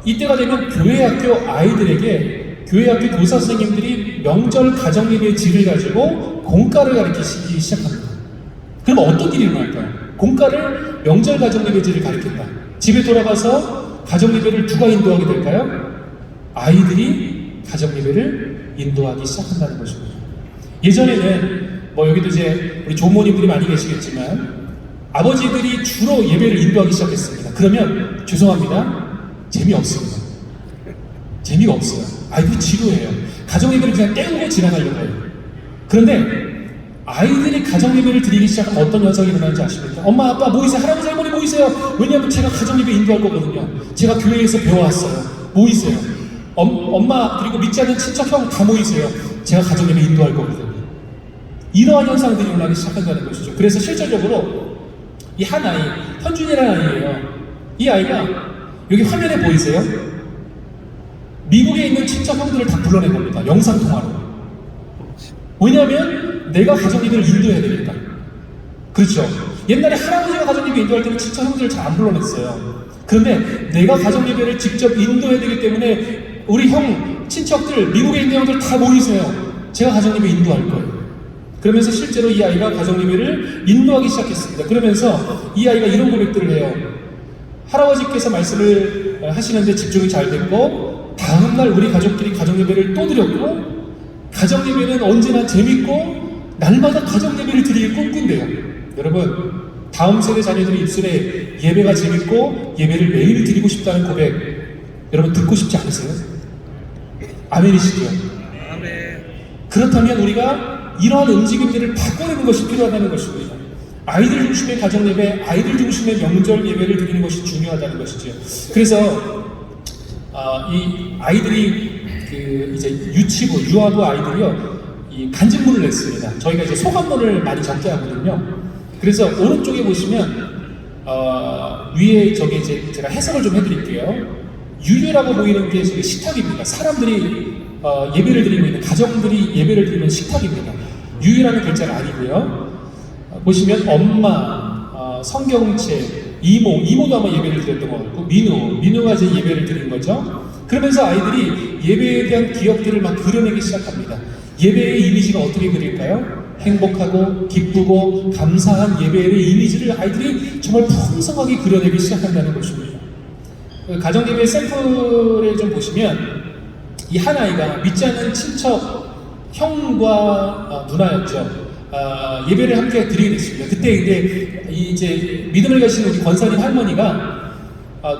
S3: 이때가 되면 교회학교 아이들에게 교회학교 교사 선생님들이 명절 가정 예배 질을 가지고 공과를 가르치기 시작합니다. 그럼 어떤 일이 일어날까요? 공과를 명절 가정 예배 질을 가르친다. 집에 돌아가서 가정 예배를 누가 인도하게 될까요? 아이들이 가정 예배를 인도하기 시작한다는 것입니다. 예전에는 여기도 이제 우리 조모님들이 많이 계시겠지만 아버지들이 주로 예배를 인도하기 시작했습니다. 그러면 죄송합니다. 재미없습니다. 재미가 없어요. 아이들이 지루해요. 가정 예배를 그냥 때우고 지나가려고 해요. 그런데 아이들이 가정 예배를 드리기 시작하면 어떤 현상이 일어나는지 아십니까? 엄마, 아빠 모이세요. 할아버지, 할머니 모이세요. 왜냐하면 제가 가정 예배 인도할 거거든요. 제가 교회에서 배워왔어요. 모이세요. 엄마 그리고 믿지 않는 친척 형 다 모이세요. 제가 가정 예배 인도할 거거든요. 이러한 현상들이 일어나기 시작한다는 것이죠. 그래서 실질적으로 이 한 아이, 현준이라는 아이예요. 이 아이가 여기 화면에 보이세요? 미국에 있는 친척 형들을 다 불러낸 겁니다. 영상통화로. 왜냐하면 내가 가정 예배를 인도해야 되니까. 그렇죠. 옛날에 할아버지가 가정 예배 인도할 때는 친척 형들을 잘 안 불러냈어요. 그런데 내가 가정 예배를 직접 인도해야 되기 때문에 우리 형, 친척들, 미국에 있는 형들 다 모이세요. 제가 가정 예배 인도할 거예요. 그러면서 실제로 이 아이가 가정 예배를 인도하기 시작했습니다. 그러면서 이 아이가 이런 고백들을 해요. 할아버지께서 말씀을 하시는데 집중이 잘 됐고, 다음날 우리 가족끼리 가정 예배를 또 드렸고, 가정 예배는 언제나 재밌고 날마다 가정 예배를 드리기 꿈꾼대요. 여러분, 다음 세대 자녀들의 입술에 예배가 재밌고 예배를 매일 드리고 싶다는 고백, 여러분 듣고 싶지 않으세요? 아멘이시죠?
S4: 아멘.
S3: 그렇다면 우리가 이러한 움직임들을 바꿔내는 것이 필요하다는 것입니다. 아이들 중심의 가정 예배, 아이들 중심의 명절 예배를 드리는 것이 중요하다는 것이죠. 그래서 이 아이들이 이제 유치부, 유아부 아이들이요, 이 간증문을 냈습니다. 저희가 이제 소감문을 많이 적게 하거든요. 그래서 오른쪽에 보시면 위에 저게 이제 제가 해석을 좀 해드릴게요. 유유라고 보이는 게 저게 식탁입니다. 사람들이 예배를 드리고 있는, 가정들이 예배를 드리는 식탁입니다. 유유라는 글자가 아니고요. 보시면 엄마, 성경책, 이모도 아마 예배를 드렸던 것 같고, 민우가 이제 예배를 드린 거죠. 그러면서 아이들이 예배에 대한 기억들을 막 그려내기 시작합니다. 예배의 이미지가 어떻게 그릴까요? 행복하고 기쁘고 감사한 예배의 이미지를 아이들이 정말 풍성하게 그려내기 시작한다는 것입니다. 가정예배 샘플을 좀 보시면 이 한 아이가 믿지 않는 친척 형과 누나였죠. 예배를 함께 드리게 됐습니다. 그때 이제 믿음을 가지신 우리 권사님 할머니가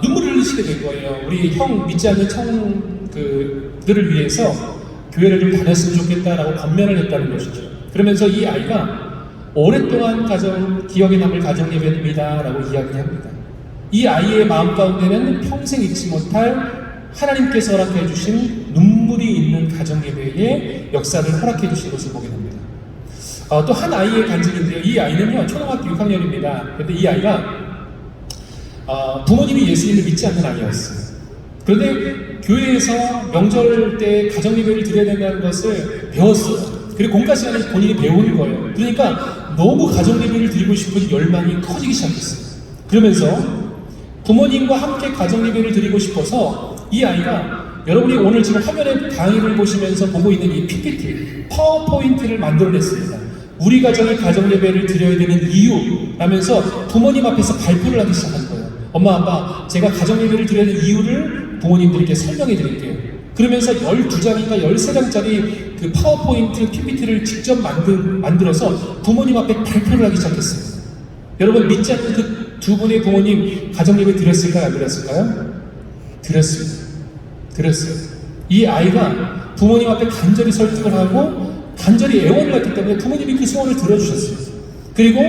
S3: 눈물을 흘리시게 된 거예요. 우리 형 믿지 않는 그들을 위해서 교회를 좀 다녔으면 좋겠다라고 권면을 했다는 것이죠. 그러면서 이 아이가 오랫동안 기억에 남을 가정 예배입니다라고 이야기합니다. 이 아이의 마음 가운데는 평생 잊지 못할 하나님께서 허락해 주신 눈물이 있는 가정 예배의 역사를 허락해 주신 것을 보게 됩니다. 또 한 아이의 간증인데요. 이 아이는요, 초등학교 6학년입니다. 그런데 이 아이가 부모님이 예수님을 믿지 않는 아이였어요. 그런데 교회에서 명절 때 가정 예배를 드려야 된다는 것을 배웠어요. 그리고 공과 시간에 본인이 배우는 거예요. 그러니까 너무 가정 예배를 드리고 싶은 열망이 커지기 시작했어요. 그러면서 부모님과 함께 가정 예배를 드리고 싶어서 이 아이가, 여러분이 오늘 지금 화면에 강의를 보시면서 보고 있는 이 PPT, 파워포인트를 만들어냈습니다. 우리 가정이 가정 예배를 드려야 되는 이유 라면서 부모님 앞에서 발표를 하기 시작한 거예요. 엄마, 아빠, 제가 가정 예배를 드려야 되는 이유를 부모님들께 설명해 드릴게요. 그러면서 12장인가 13장짜리 그 파워포인트 PPT를 직접 만들어서 부모님 앞에 발표를 하기 시작했어요. 여러분, 믿지 않는 그 두 분의 부모님 가정 예배 드렸을까요? 안 드렸을까요? 드렸어요. 이 아이가 부모님 앞에 간절히 설득을 하고 간절히 애원을 했기 때문에 부모님이 그 소원을 들어주셨어요. 그리고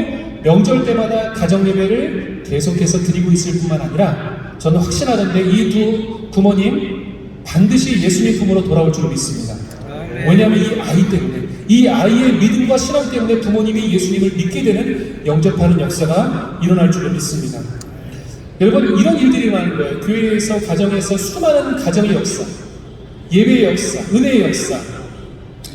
S3: 명절 때마다 가정 예배를 계속해서 드리고 있을 뿐만 아니라 저는 확신하는데 이 두 부모님 반드시 예수님 품으로 돌아올 줄 믿습니다. 왜냐하면 이 아이 때문에, 이 아이의 믿음과 신앙 때문에 부모님이 예수님을 믿게 되는 영접하는 역사가 일어날 줄로 믿습니다. 여러분, 이런 일들이 일어나는 거예요. 교회에서, 가정에서 수많은 가정의 역사, 예배의 역사, 은혜의 역사,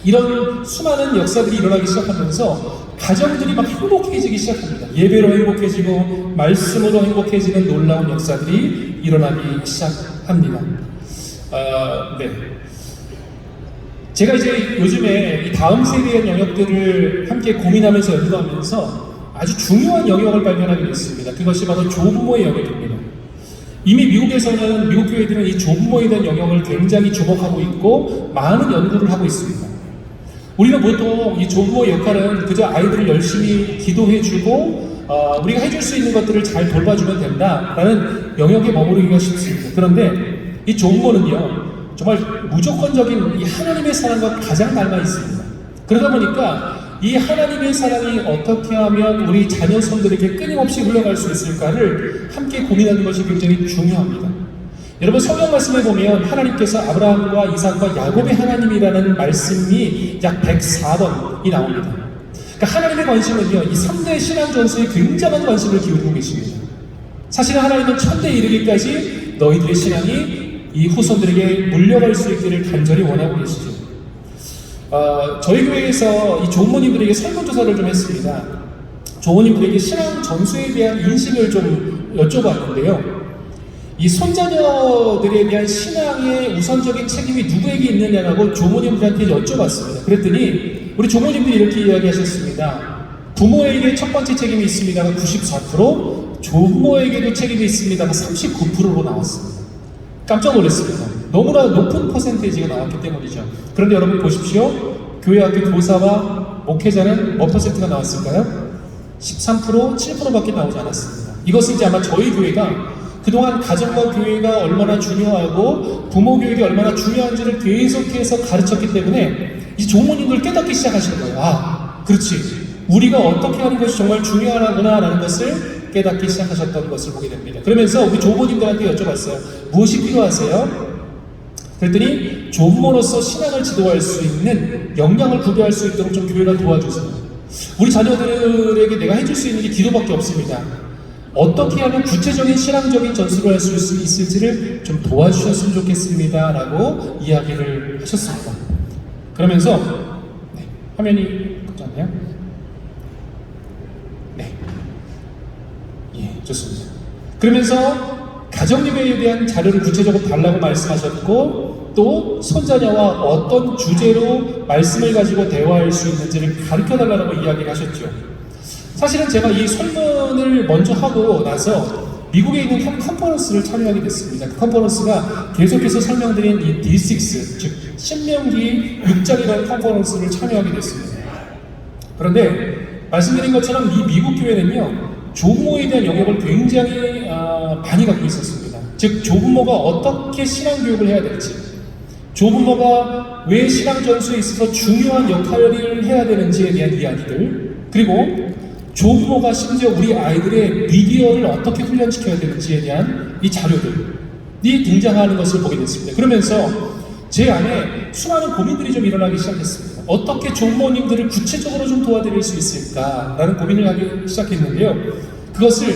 S3: 이런 수많은 역사들이 일어나기 시작하면서 가정들이 막 행복해지기 시작합니다. 예배로 행복해지고 말씀으로 행복해지는 놀라운 역사들이 일어나기 시작합니다. 네. 제가 이제 요즘에 이 다음 세대의 영역들을 함께 고민하면서 연구하면서 아주 중요한 영역을 발견하게 됐습니다. 그것이 바로 조부모의 영역입니다. 이미 미국에서는, 미국 교회들은 이 조부모에 대한 영역을 굉장히 주목하고 있고 많은 연구를 하고 있습니다. 우리는 보통 이 조부모의 역할은 그저 아이들을 열심히 기도해주고 우리가 해줄 수 있는 것들을 잘 돌봐주면 된다라는 영역에 머무르기가 쉽습니다. 그런데 이 조모는요, 정말 무조건적인 이 하나님의 사랑과 가장 닮아 있습니다. 그러다 보니까 이 하나님의 사랑이 어떻게 하면 우리 자녀 손들에게 끊임없이 흘러갈 수 있을까를 함께 고민하는 것이 굉장히 중요합니다. 여러분, 성경 말씀에 보면 하나님께서 아브라함과 이삭과 야곱의 하나님이라는 말씀이 약 104번이 나옵니다. 그러니까 하나님의 관심은요, 이 3대 신앙 전수에 굉장한 관심을 기울이고 계십니다. 사실은 하나님은 천대에 이르기까지 너희들의 신앙이 이 후손들에게 물려갈 수 있기를 간절히 원하고 계시죠. 저희 교회에서 이 조모님들에게 설문조사를 좀 했습니다. 조모님들에게 신앙 전수에 대한 인식을 좀 여쭤봤는데요. 이 손자녀들에 대한 신앙의 우선적인 책임이 누구에게 있느냐라고 조모님들한테 여쭤봤습니다. 그랬더니 우리 조모님들이 이렇게 이야기하셨습니다. 부모에게 첫 번째 책임이 있습니다가 94%, 조모에게도 책임이 있습니다가 39%로 나왔습니다. 깜짝 놀랐습니다. 너무나 높은 퍼센테이지가 나왔기 때문이죠. 그런데 여러분 보십시오. 교회 학교 교사와 목회자는 몇 퍼센트가 나왔을까요? 13%, 7%밖에 나오지 않았습니다. 이것은 이제 아마 저희 교회가 그동안 가정과 교회가 얼마나 중요하고 부모 교육이 얼마나 중요한지를 계속해서 가르쳤기 때문에 이제 조모님들 깨닫기 시작하신 거예요. 아, 그렇지. 우리가 어떻게 하는 것이 정말 중요하구나 라는 것을 깨닫기 시작하셨던 것을 보게 됩니다. 그러면서 우리 조모님들한테 여쭤봤어요. 무엇이 필요하세요? 그랬더니 조부모로서 신앙을 지도할 수 있는 역량을 구비할 수 있도록 좀 교회가 도와주세요. 우리 자녀들에게 내가 해줄 수 있는 게 기도밖에 없습니다. 어떻게 하면 구체적인 신앙적인 전수를 할 수 있을지를 좀 도와주셨으면 좋겠습니다 라고 이야기를 하셨습니다. 그러면서 네, 화면이 꺼졌네요. 네, 예, 좋습니다. 그러면서 가정예배에 대한 자료를 구체적으로 달라고 말씀하셨고, 또 손자녀와 어떤 주제로 말씀을 가지고 대화할 수 있는지를 가르쳐달라고 이야기를 하셨죠. 사실은 제가 이 설문을 먼저 하고 나서 미국에 있는 한 컨퍼런스를 참여하게 됐습니다. 그 컨퍼런스가 계속해서 설명드린 이 D6, 즉 신명기 6장이라는 컨퍼런스를 참여하게 됐습니다. 그런데 말씀드린 것처럼 이 미국 교회는요, 조부모에 대한 영역을 굉장히 많이 갖고 있었습니다. 즉 조부모가 어떻게 신앙교육을 해야 될지, 조부모가 왜 신앙 전수에 있어서 중요한 역할을 해야 되는지에 대한 이야기들, 그리고 조부모가 심지어 우리 아이들의 미디어를 어떻게 훈련시켜야 되는지에 대한 이 자료들이 등장하는 것을 보게 됐습니다. 그러면서 제 안에 수많은 고민들이 좀 일어나기 시작했습니다. 어떻게 조부모님들을 구체적으로 좀 도와드릴 수 있을까라는 고민을 하기 시작했는데요. 그것을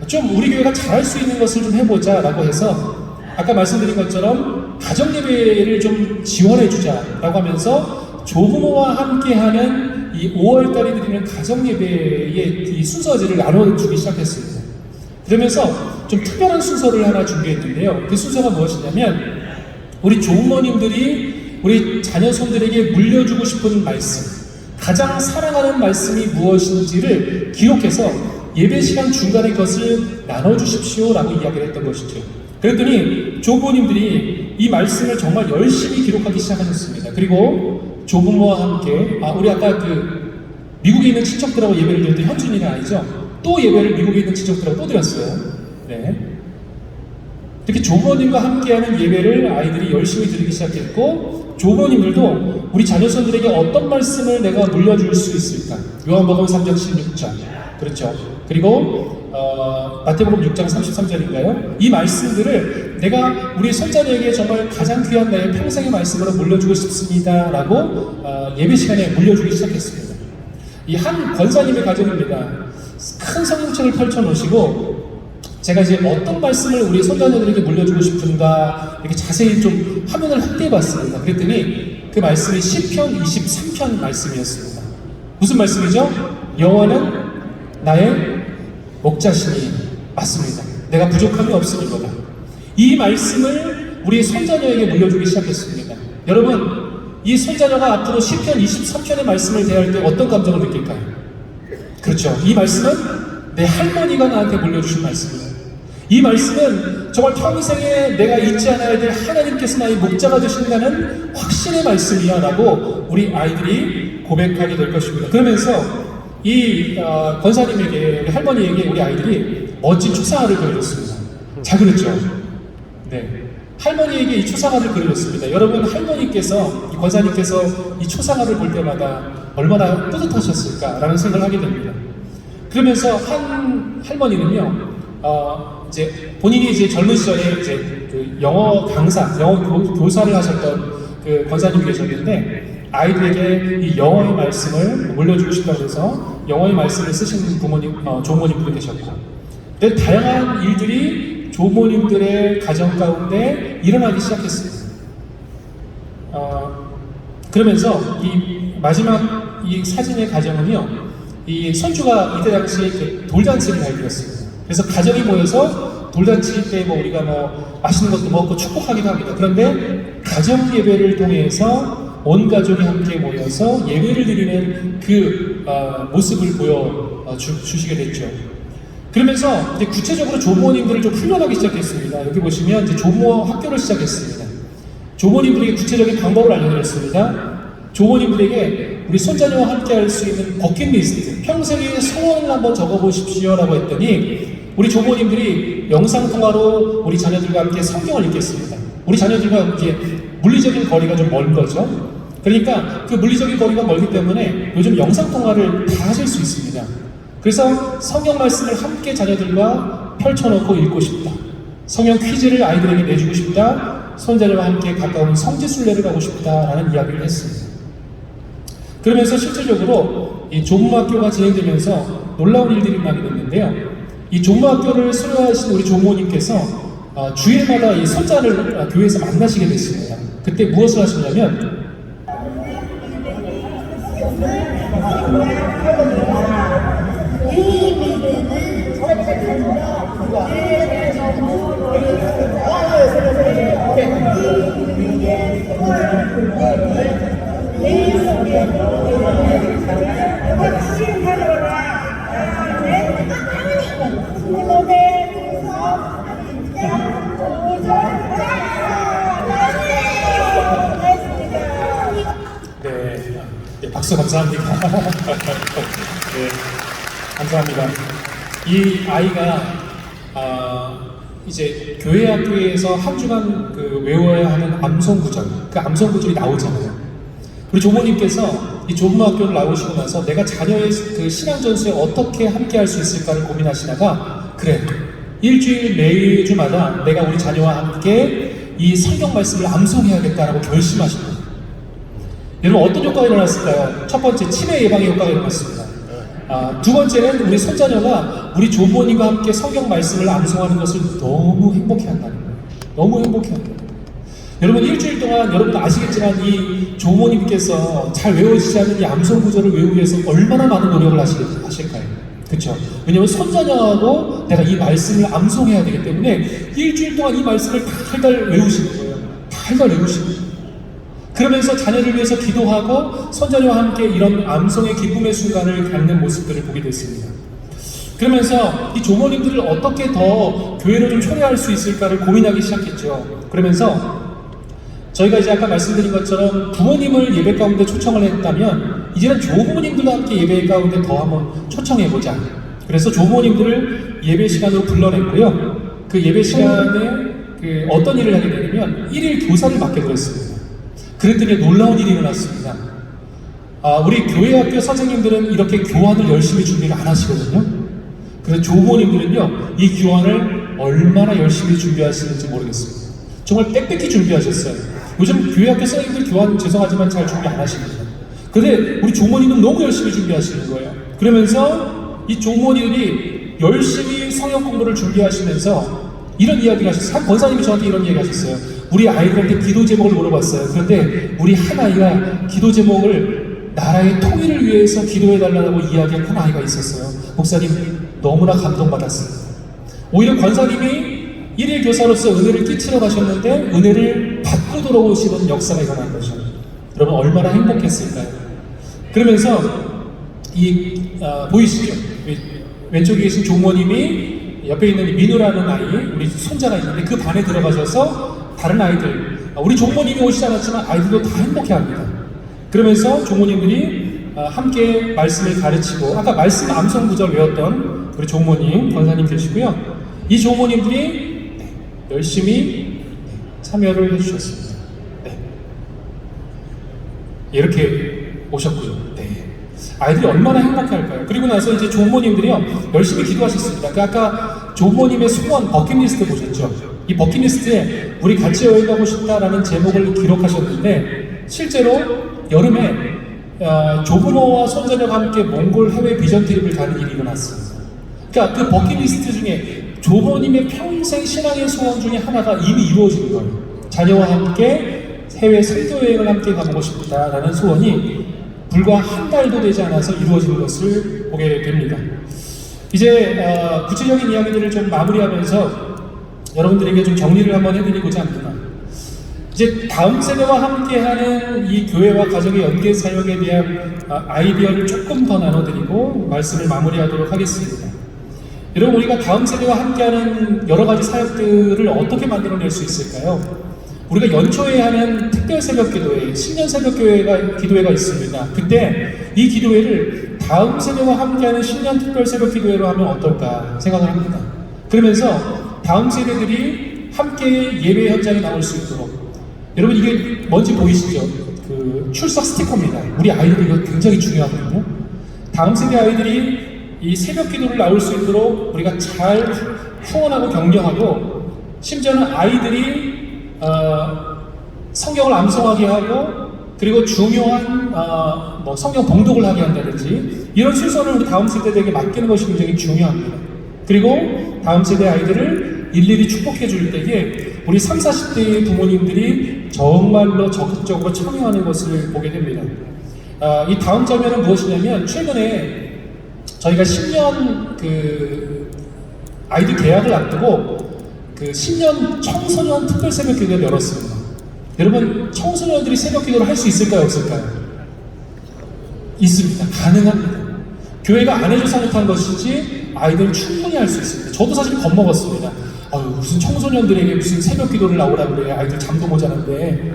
S3: 좀 우리 교회가 잘할 수 있는 것을 좀 해보자라고 해서 아까 말씀드린 것처럼 가정예배를 좀 지원해주자라고 하면서 조부모와 함께하는 이 5월달에 드리는 가정예배의 이 순서지를 나눠주기 시작했습니다. 그러면서 좀 특별한 순서를 하나 준비했는데요. 그 순서가 무엇이냐면 우리 조부모님들이 우리 자녀 손들에게 물려주고 싶은 말씀, 가장 사랑하는 말씀이 무엇인지를 기록해서 예배 시간 중간에 것을 나눠주십시오 라고 이야기를 했던 것이죠. 그랬더니 조부모님들이 이 말씀을 정말 열심히 기록하기 시작하셨습니다. 그리고 조부모와 함께, 우리 아까 그 미국에 있는 친척들하고 예배를 드릴 때 현준이는 아니죠? 또 예배를 미국에 있는 친척들하고 또 드렸어요. 네. 이렇게 조부모님과 함께하는 예배를 아이들이 열심히 드리기 시작했고, 조부모님들도 우리 자녀손들에게 어떤 말씀을 내가 물려줄 수 있을까? 요한복음 3장 16절, 그렇죠? 그리고 마태복음 6장 33절인가요? 이 말씀들을 내가 우리 손자녀에게 정말 가장 귀한 나의 평생의 말씀으로 물려주고 싶습니다 라고 예배 시간에 물려주기 시작했습니다. 이 한 권사님의 가정입니다. 큰 성경책을 펼쳐놓으시고 제가 이제 어떤 말씀을 우리 손자녀들에게 물려주고 싶은가 이렇게 자세히 좀 화면을 확대해 봤습니다. 그랬더니 그 말씀이 시편 23편 말씀이었습니다. 무슨 말씀이죠? 여호와는 나의 목자시니 맞습니다. 내가 부족함이 없으니거다. 이 말씀을 우리 손자녀에게 물려주기 시작했습니다. 여러분, 이 손자녀가 앞으로 시편 23편의 말씀을 대할 때 어떤 감정을 느낄까요? 그렇죠. 이 말씀은 내 할머니가 나한테 물려주신 말씀이에요. 이 말씀은 정말 평생에 내가 잊지 않아야 될 하나님께서 나의 목자가 되신다는 확신의 말씀이야 라고 우리 아이들이 고백하게 될 것입니다. 그러면서 이 권사님에게, 우리 할머니에게 우리 아이들이 멋진 초상화를 그려줬습니다. 잘 그렸죠? 네. 할머니에게 이 초상화를 그려줬습니다. 여러분, 할머니께서, 이 권사님께서 이 초상화를 볼 때마다 얼마나 뿌듯하셨을까라는 생각을 하게 됩니다. 그러면서 한 할머니는요, 이제 본인이 이제 젊은 시절에 이제 그 영어 강사, 영어 교사를 하셨던 그 권사님이 계셨는데, 아이들에게 이 영어의 말씀을 물려주고 싶다고 해서 영어의 말씀을 쓰시는 부모님, 조모님도 계셨고, 다양한 일들이 조모님들의 가정 가운데 일어나기 시작했습니다. 그러면서 이 마지막 이 사진의 가정은요, 이 손주가 이때 당시에 그 돌잔치를 발표했습니다. 그래서 가정이 모여서 돌잔치 때 뭐 우리가 뭐 맛있는 것도 먹고 축복하기도 합니다. 그런데 가정 예배를 통해서 온 가족이 함께 모여서 예배를 드리는 그 모습을 보여주시게 됐죠. 그러면서 이제 구체적으로 조모님들을 좀 훈련하기 시작했습니다. 여기 보시면 이제 조모 학교를 시작했습니다. 조모님들에게 구체적인 방법을 알려드렸습니다. 조모님들에게 우리 손자녀와 함께 할 수 있는 버킷리스트, 평생의 소원을 한번 적어보십시오라고 했더니 우리 조모님들이 영상통화로 우리 자녀들과 함께 성경을 읽겠습니다. 우리 자녀들과 이제 물리적인 거리가 좀 먼 거죠. 그러니까 그 물리적인 거리가 멀기 때문에 요즘 영상통화를 다 하실 수 있습니다. 그래서 성경 말씀을 함께 자녀들과 펼쳐놓고 읽고 싶다. 성경 퀴즈를 아이들에게 내주고 싶다. 손자녀와 함께 가까운 성지순례를 가고 싶다라는 이야기를 했습니다. 그러면서 실질적으로 이 조모학교가 진행되면서 놀라운 일들이 일어나게 됐는데요. 이 조모학교를 수료하신 우리 조모님께서 주일마다 이 손자를 교회에서 만나시게 됐습니다. 그때 무엇을 하시냐면 네, 박수 감사합니다. 네, 감사합니다. 이 아이가 이제 교회 학교에서 한 주간 그 외워야 하는 암송 구절, 그 암송 구절이 나오잖아요. 우리 조모님께서 이 조모학교를 나오시고 나서 내가 자녀의 그 신앙 전수에 어떻게 함께 할 수 있을까를 고민하시다가 그래, 일주일 매주마다 내가 우리 자녀와 함께 이 성경 말씀을 암송해야겠다라고 결심하신 거예요. 여러분, 어떤 효과가 일어났을까요? 첫 번째, 치매 예방의 효과가 일어났습니다. 두 번째는 우리 손자녀가 우리 조모님과 함께 성경 말씀을 암송하는 것을 너무 행복해한다는 거예요. 너무 행복해한다는 거예요. 여러분, 일주일 동안 여러분도 아시겠지만 이 조모님께서 잘 외워지지 않는 이 암송 구절을 외우기 위해서 얼마나 많은 노력을 하실까요? 그렇죠? 왜냐하면 손자녀하고 내가 이 말씀을 암송해야 되기 때문에 일주일 동안 이 말씀을 달달 외우시는 거예요. 달달 외우시는 거예요. 그러면서 자녀를 위해서 기도하고 손자녀와 함께 이런 암송의 기쁨의 순간을 갖는 모습들을 보게 됐습니다. 그러면서 이 조모님들을 어떻게 더 교회를 좀 초래할 수 있을까를 고민하기 시작했죠. 그러면서 저희가 이제 아까 말씀드린 것처럼 부모님을 예배 가운데 초청을 했다면 이제는 조부모님들과 함께 예배 가운데 더 한번 초청해보자. 그래서 조부모님들을 예배 시간으로 불러냈고요. 그 예배 시간에 어떤 일을 하게 되냐면 1일 교사를 맡게 되었습니다. 그랬더니 놀라운 일이 일어났습니다. 우리 교회 학교 선생님들은 이렇게 교환을 열심히 준비를 안 하시거든요. 그래서 조부모님들은요, 이 교환을 얼마나 열심히 준비하시는지 모르겠습니다. 정말 빽빽히 준비하셨어요. 요즘 교회 학교 선생님들 교환 죄송하지만 잘 준비 안 하십니다. 근데 우리 조모님은 너무 열심히 준비하시는 거예요. 그러면서 이 조모님들이 열심히 성역 공부를 준비하시면서 이런 이야기를 하셨어요. 한 권사님이 저한테 이런 이야기 하셨어요. 우리 아이들한테 기도 제목을 물어봤어요. 그런데 우리 한 아이가 기도 제목을 나라의 통일을 위해서 기도해달라고 이야기한 한 아이가 있었어요. 목사님, 너무나 감동받았어요. 오히려 권사님이 일일 교사로서 은혜를 끼치러 가셨는데 은혜를 받고 돌아오시는 역사가 일어난 거죠. 여러분, 얼마나 행복했을까요? 그러면서 보이시죠? 왼쪽에 계신 조모님이 옆에 있는 민우라는 아이, 우리 손자가 있는데 그 반에 들어가셔서 다른 아이들, 우리 조모님이 오시지 않았지만 아이들도 다 행복해합니다. 그러면서 조모님들이 함께 말씀을 가르치고 아까 말씀 암송 구절 외웠던 우리 조모님, 권사님 계시고요. 이 조모님들이 열심히 참여를 해주셨습니다. 네. 이렇게 오셨고요. 네. 아이들이 얼마나 행복할까요? 그리고 나서 이제 조모님들이요 열심히 기도하셨습니다. 그 아까 조모님의 소원 버킷리스트 보셨죠? 이 버킷리스트에 우리 같이 여행 가고 싶다라는 제목을 기록하셨는데 실제로 여름에 조부모와 손자녀가 함께 몽골 해외 비전 트립을 가는 일이 일어났습니다. 그러니까 그 버킷리스트 중에 조모님의 평생 신앙의 소원 중에 하나가 이미 이루어진 거예요. 자녀와 함께 해외 선교 여행을 함께 가보고 싶다라는 소원이 불과 한 달도 되지 않아서 이루어지는 것을 보게 됩니다. 이제 구체적인 이야기들을 좀 마무리하면서 여러분들에게 좀 정리를 한번 해드리고자 합니다. 이제 다음 세대와 함께하는 이 교회와 가정의 연계 사역에 대한 아이디어를 조금 더 나눠드리고 말씀을 마무리하도록 하겠습니다. 여러분, 우리가 다음 세대와 함께하는 여러 가지 사역들을 어떻게 만들어낼 수 있을까요? 우리가 연초에 하는 특별 새벽 기도회, 신년 새벽 기도회가 있습니다. 그때 이 기도회를 다음 세대와 함께하는 신년 특별 새벽 기도회로 하면 어떨까 생각을 합니다. 그러면서 다음 세대들이 함께 예배 현장에 나올 수 있도록, 여러분 이게 뭔지 보이시죠? 그 출석 스티커입니다. 우리 아이들이 이거 굉장히 중요하거든요. 다음 세대 아이들이 이 새벽 기도를 나올 수 있도록 우리가 잘 후원하고 격려하고, 심지어는 아이들이 성경을 암송하게 하고, 그리고 중요한 뭐 성경 봉독을 하게 한다든지 이런 순서를 우리 다음 세대에게 맡기는 것이 굉장히 중요합니다. 그리고 다음 세대 아이들을 일일이 축복해 줄 때에 우리 30, 40대의 부모님들이 정말로 적극적으로 참여하는 것을 보게 됩니다. 이 다음 장면은 무엇이냐면, 최근에 저희가 10년 그 아이들 계약을 앞두고 그 10년 청소년 특별 새벽 기도를 열었습니다. 여러분, 청소년들이 새벽 기도를 할 수 있을까요, 없을까요? 있습니다. 가능합니다. 교회가 안 해줘서 못한 것이지 아이들은 충분히 할 수 있습니다. 저도 사실 겁먹었습니다. 무슨 청소년들에게 무슨 새벽 기도를 나오라 그래, 아이들 잠도 모자란데,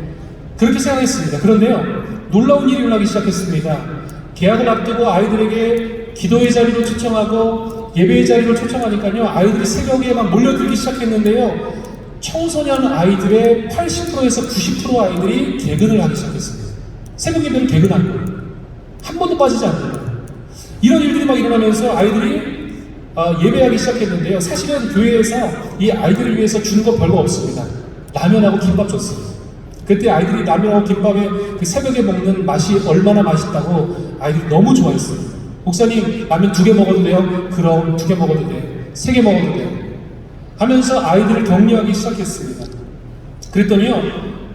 S3: 그렇게 생각했습니다. 그런데요, 놀라운 일이 일어나기 시작했습니다. 계약을 앞두고 아이들에게 기도의 자리로 초청하고 예배의 자리로 초청하니까요, 아이들이 새벽에 막 몰려들기 시작했는데요, 청소년 아이들의 80%에서 90% 아이들이 개근을 하기 시작했습니다. 새벽 예배를 개근한 거예요. 한 번도 빠지지 않는 거예요. 이런 일들이 막 일어나면서 아이들이 예배하기 시작했는데요, 사실은 교회에서 이 아이들을 위해서 주는 거 별거 없습니다. 라면하고 김밥 줬습니다. 그때 아이들이 라면하고 김밥에 그 새벽에 먹는 맛이 얼마나 맛있다고 아이들이 너무 좋아했어요. 목사님, 라면 2개 먹어도 돼요? 그럼 2개 먹어도 돼. 3개 먹어도 돼요. 하면서 아이들을 격려하기 시작했습니다. 그랬더니요,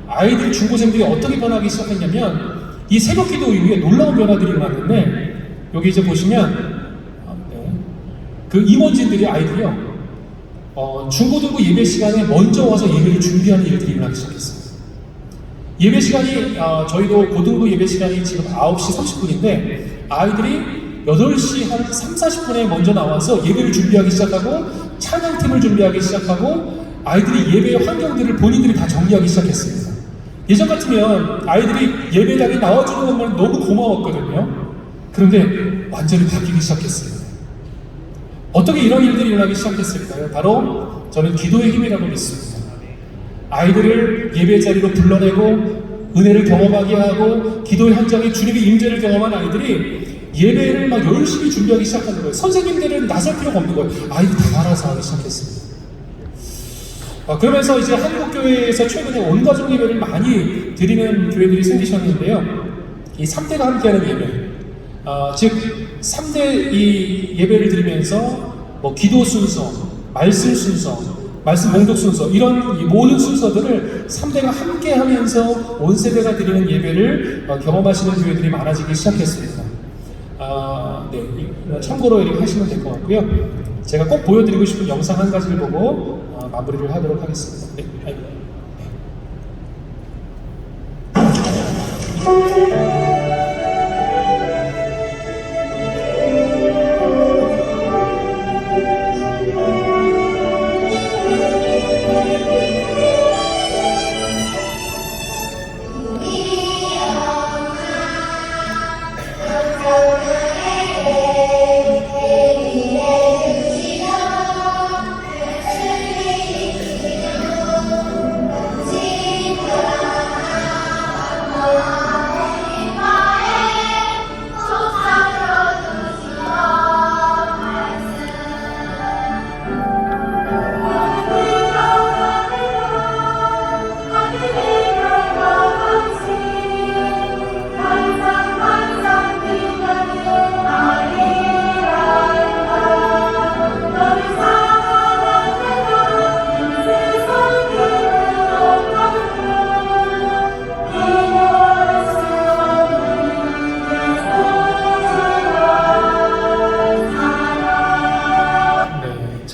S3: 아이들 중고생들이 어떻게 변하기 시작했냐면, 이 새벽 기도 이후에 놀라운 변화들이 일어났는데, 여기 이제 보시면 그 임원진들이 아이들이요, 중고등부 예배 시간에 먼저 와서 예배를 준비하는 일들이 일어나기 시작했어요. 예배 시간이 저희도 고등부 예배 시간이 지금 9시 30분인데 아이들이 8시 한 3, 40분에 먼저 나와서 예배를 준비하기 시작하고, 찬양팀을 준비하기 시작하고, 아이들이 예배의 환경들을 본인들이 다 정리하기 시작했습니다. 예전 같으면 아이들이 예배당에 나와주는 것만 너무 고마웠거든요. 그런데 완전히 바뀌기 시작했습니다. 어떻게 이런 일들이 일어나기 시작했을까요? 바로 저는 기도의 힘이라고 믿습니다. 아이들을 예배 자리로 불러내고 은혜를 경험하게 하고 기도의 현장에 주님의 임재를 경험한 아이들이 예배를 막 열심히 준비하기 시작하는 거예요. 선생님들은 나설 필요가 없는 거예요. 아이들이 다 알아서 하기 시작했습니다. 그러면서 이제 한국교회에서 최근에 온가족 예배를 많이 드리는 교회들이 생기셨는데요, 이 3대가 함께하는 예배, 즉 3대 이 예배를 드리면서 뭐 기도 순서, 말씀 순서, 말씀 봉독 순서, 이런 이 모든 순서들을 3대가 함께 하면서 온 세대가 드리는 예배를 경험하시는 교회들이 많아지기 시작했습니다. 네, 참고로 이렇게 하시면 될 것 같고요. 제가 꼭 보여드리고 싶은 영상 한 가지를 보고 마무리를 하도록 하겠습니다. 네.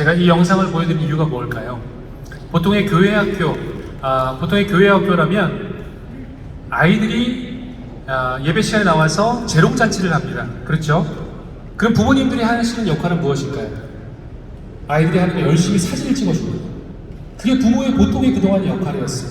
S3: 제가 이 영상을 보여드린 이유가 뭘까요? 보통의 교회 학교라면 아이들이 예배 시간에 나와서 재롱잔치를 합니다. 그렇죠? 그럼 부모님들이 하시는 역할은 무엇일까요? 아이들이 하는 거 열심히 사진을 찍어주는 거예요. 그게 부모의 보통의 그동안의 역할이었어요.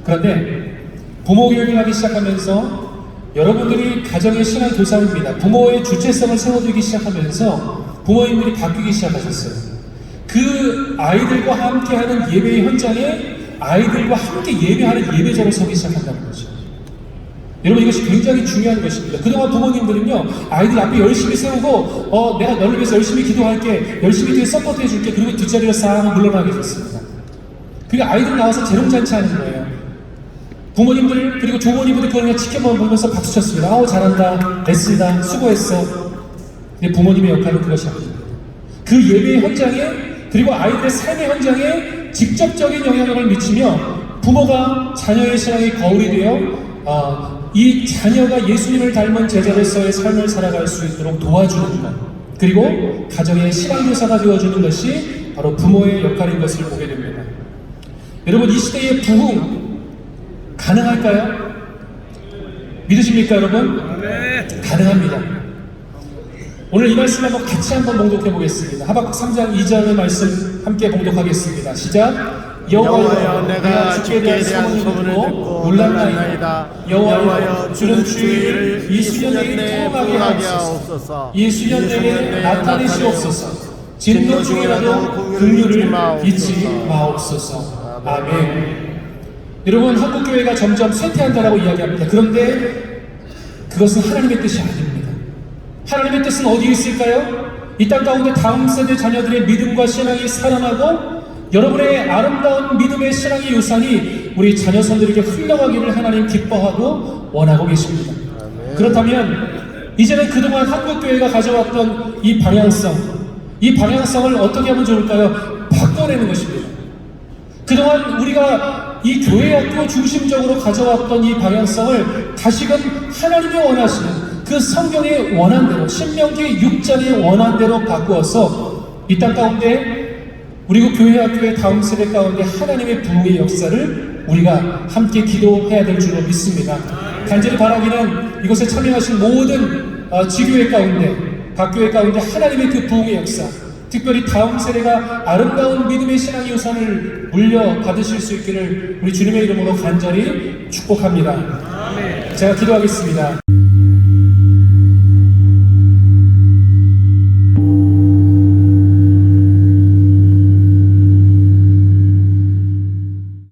S3: 그런데 부모 교육을 하기 시작하면서 여러분들이 가정의 신앙 교사입니다. 부모의 주체성을 세워두기 시작하면서 부모님들이 바뀌기 시작하셨어요. 그 아이들과 함께하는 예배의 현장에 아이들과 함께 예배하는 예배자로 서기 시작한다는 거죠. 여러분, 이것이 굉장히 중요한 것입니다. 그동안 부모님들은요, 아이들 앞에 열심히 세우고 내가 너를 위해서 열심히 기도할게, 열심히 뒤에 서포트 해줄게, 그리고 뒷자리로 싹 물러나게 됐습니다. 그러니까 아이들 나와서 재롱잔치 하는 거예요. 부모님들 그리고 조모님들이 그걸 그냥 지켜보면서 박수 쳤습니다. 아우 잘한다, 애쓰다, 수고했어. 근데 부모님의 역할은 그것이 아닙니다. 그 예배의 현장에 그리고 아이들의 삶의 현장에 직접적인 영향력을 미치며 부모가 자녀의 신앙의 거울이 되어 이 자녀가 예수님을 닮은 제자로서의 삶을 살아갈 수 있도록 도와주는 것, 그리고 가정의 신앙교사가 되어주는 것이 바로 부모의 역할인 것을 보게 됩니다. 여러분, 이 시대의 부흥 가능할까요? 믿으십니까, 여러분? 가능합니다. 오늘 이 말씀 한번 같이 한번 봉독해 보겠습니다. 하박국 3장 2절의 말씀 함께 봉독하겠습니다. 시작. 여호와여, 내가 주께 대한 소문을 듣고 놀랐나이다. 여호와여, 주는 주의를 이 수년 내에 통하게 하옵소서. 이 수년 내에 나타내시옵소서. 진노 중이라도 긍휼을 잊지 마옵소서. 아멘. 여러분, 한국교회가 점점 쇠퇴한다라고 이야기합니다. 그런데 그것은 하나님의 뜻이 아닙니다. 하나님의 뜻은 어디에 있을까요? 이 땅 가운데 다음 세대 자녀들의 믿음과 신앙이 살아나고 여러분의 아름다운 믿음의 신앙의 유산이 우리 자녀손들에게 흘러가기를 하나님 기뻐하고 원하고 계십니다. 그렇다면 이제는 그동안 한국교회가 가져왔던 이 방향성을 어떻게 하면 좋을까요? 바꿔내는 것입니다. 그동안 우리가 이 교회학교 중심적으로 가져왔던 이 방향성을 다시금 하나님이 원하시는 그 성경의 원한대로, 신명기 6장의 원한대로 바꾸어서 이 땅 가운데 우리 교회학교의 다음 세대 가운데 하나님의 부흥의 역사를 우리가 함께 기도해야 될 줄로 믿습니다. 간절히 바라기는 이곳에 참여하신 모든 지교회 가운데, 각교회 가운데 하나님의 그 부흥의 역사, 특별히 다음 세대가 아름다운 믿음의 신앙의 유산을 물려받으실 수 있기를 우리 주님의 이름으로 간절히 축복합니다. 제가 기도하겠습니다.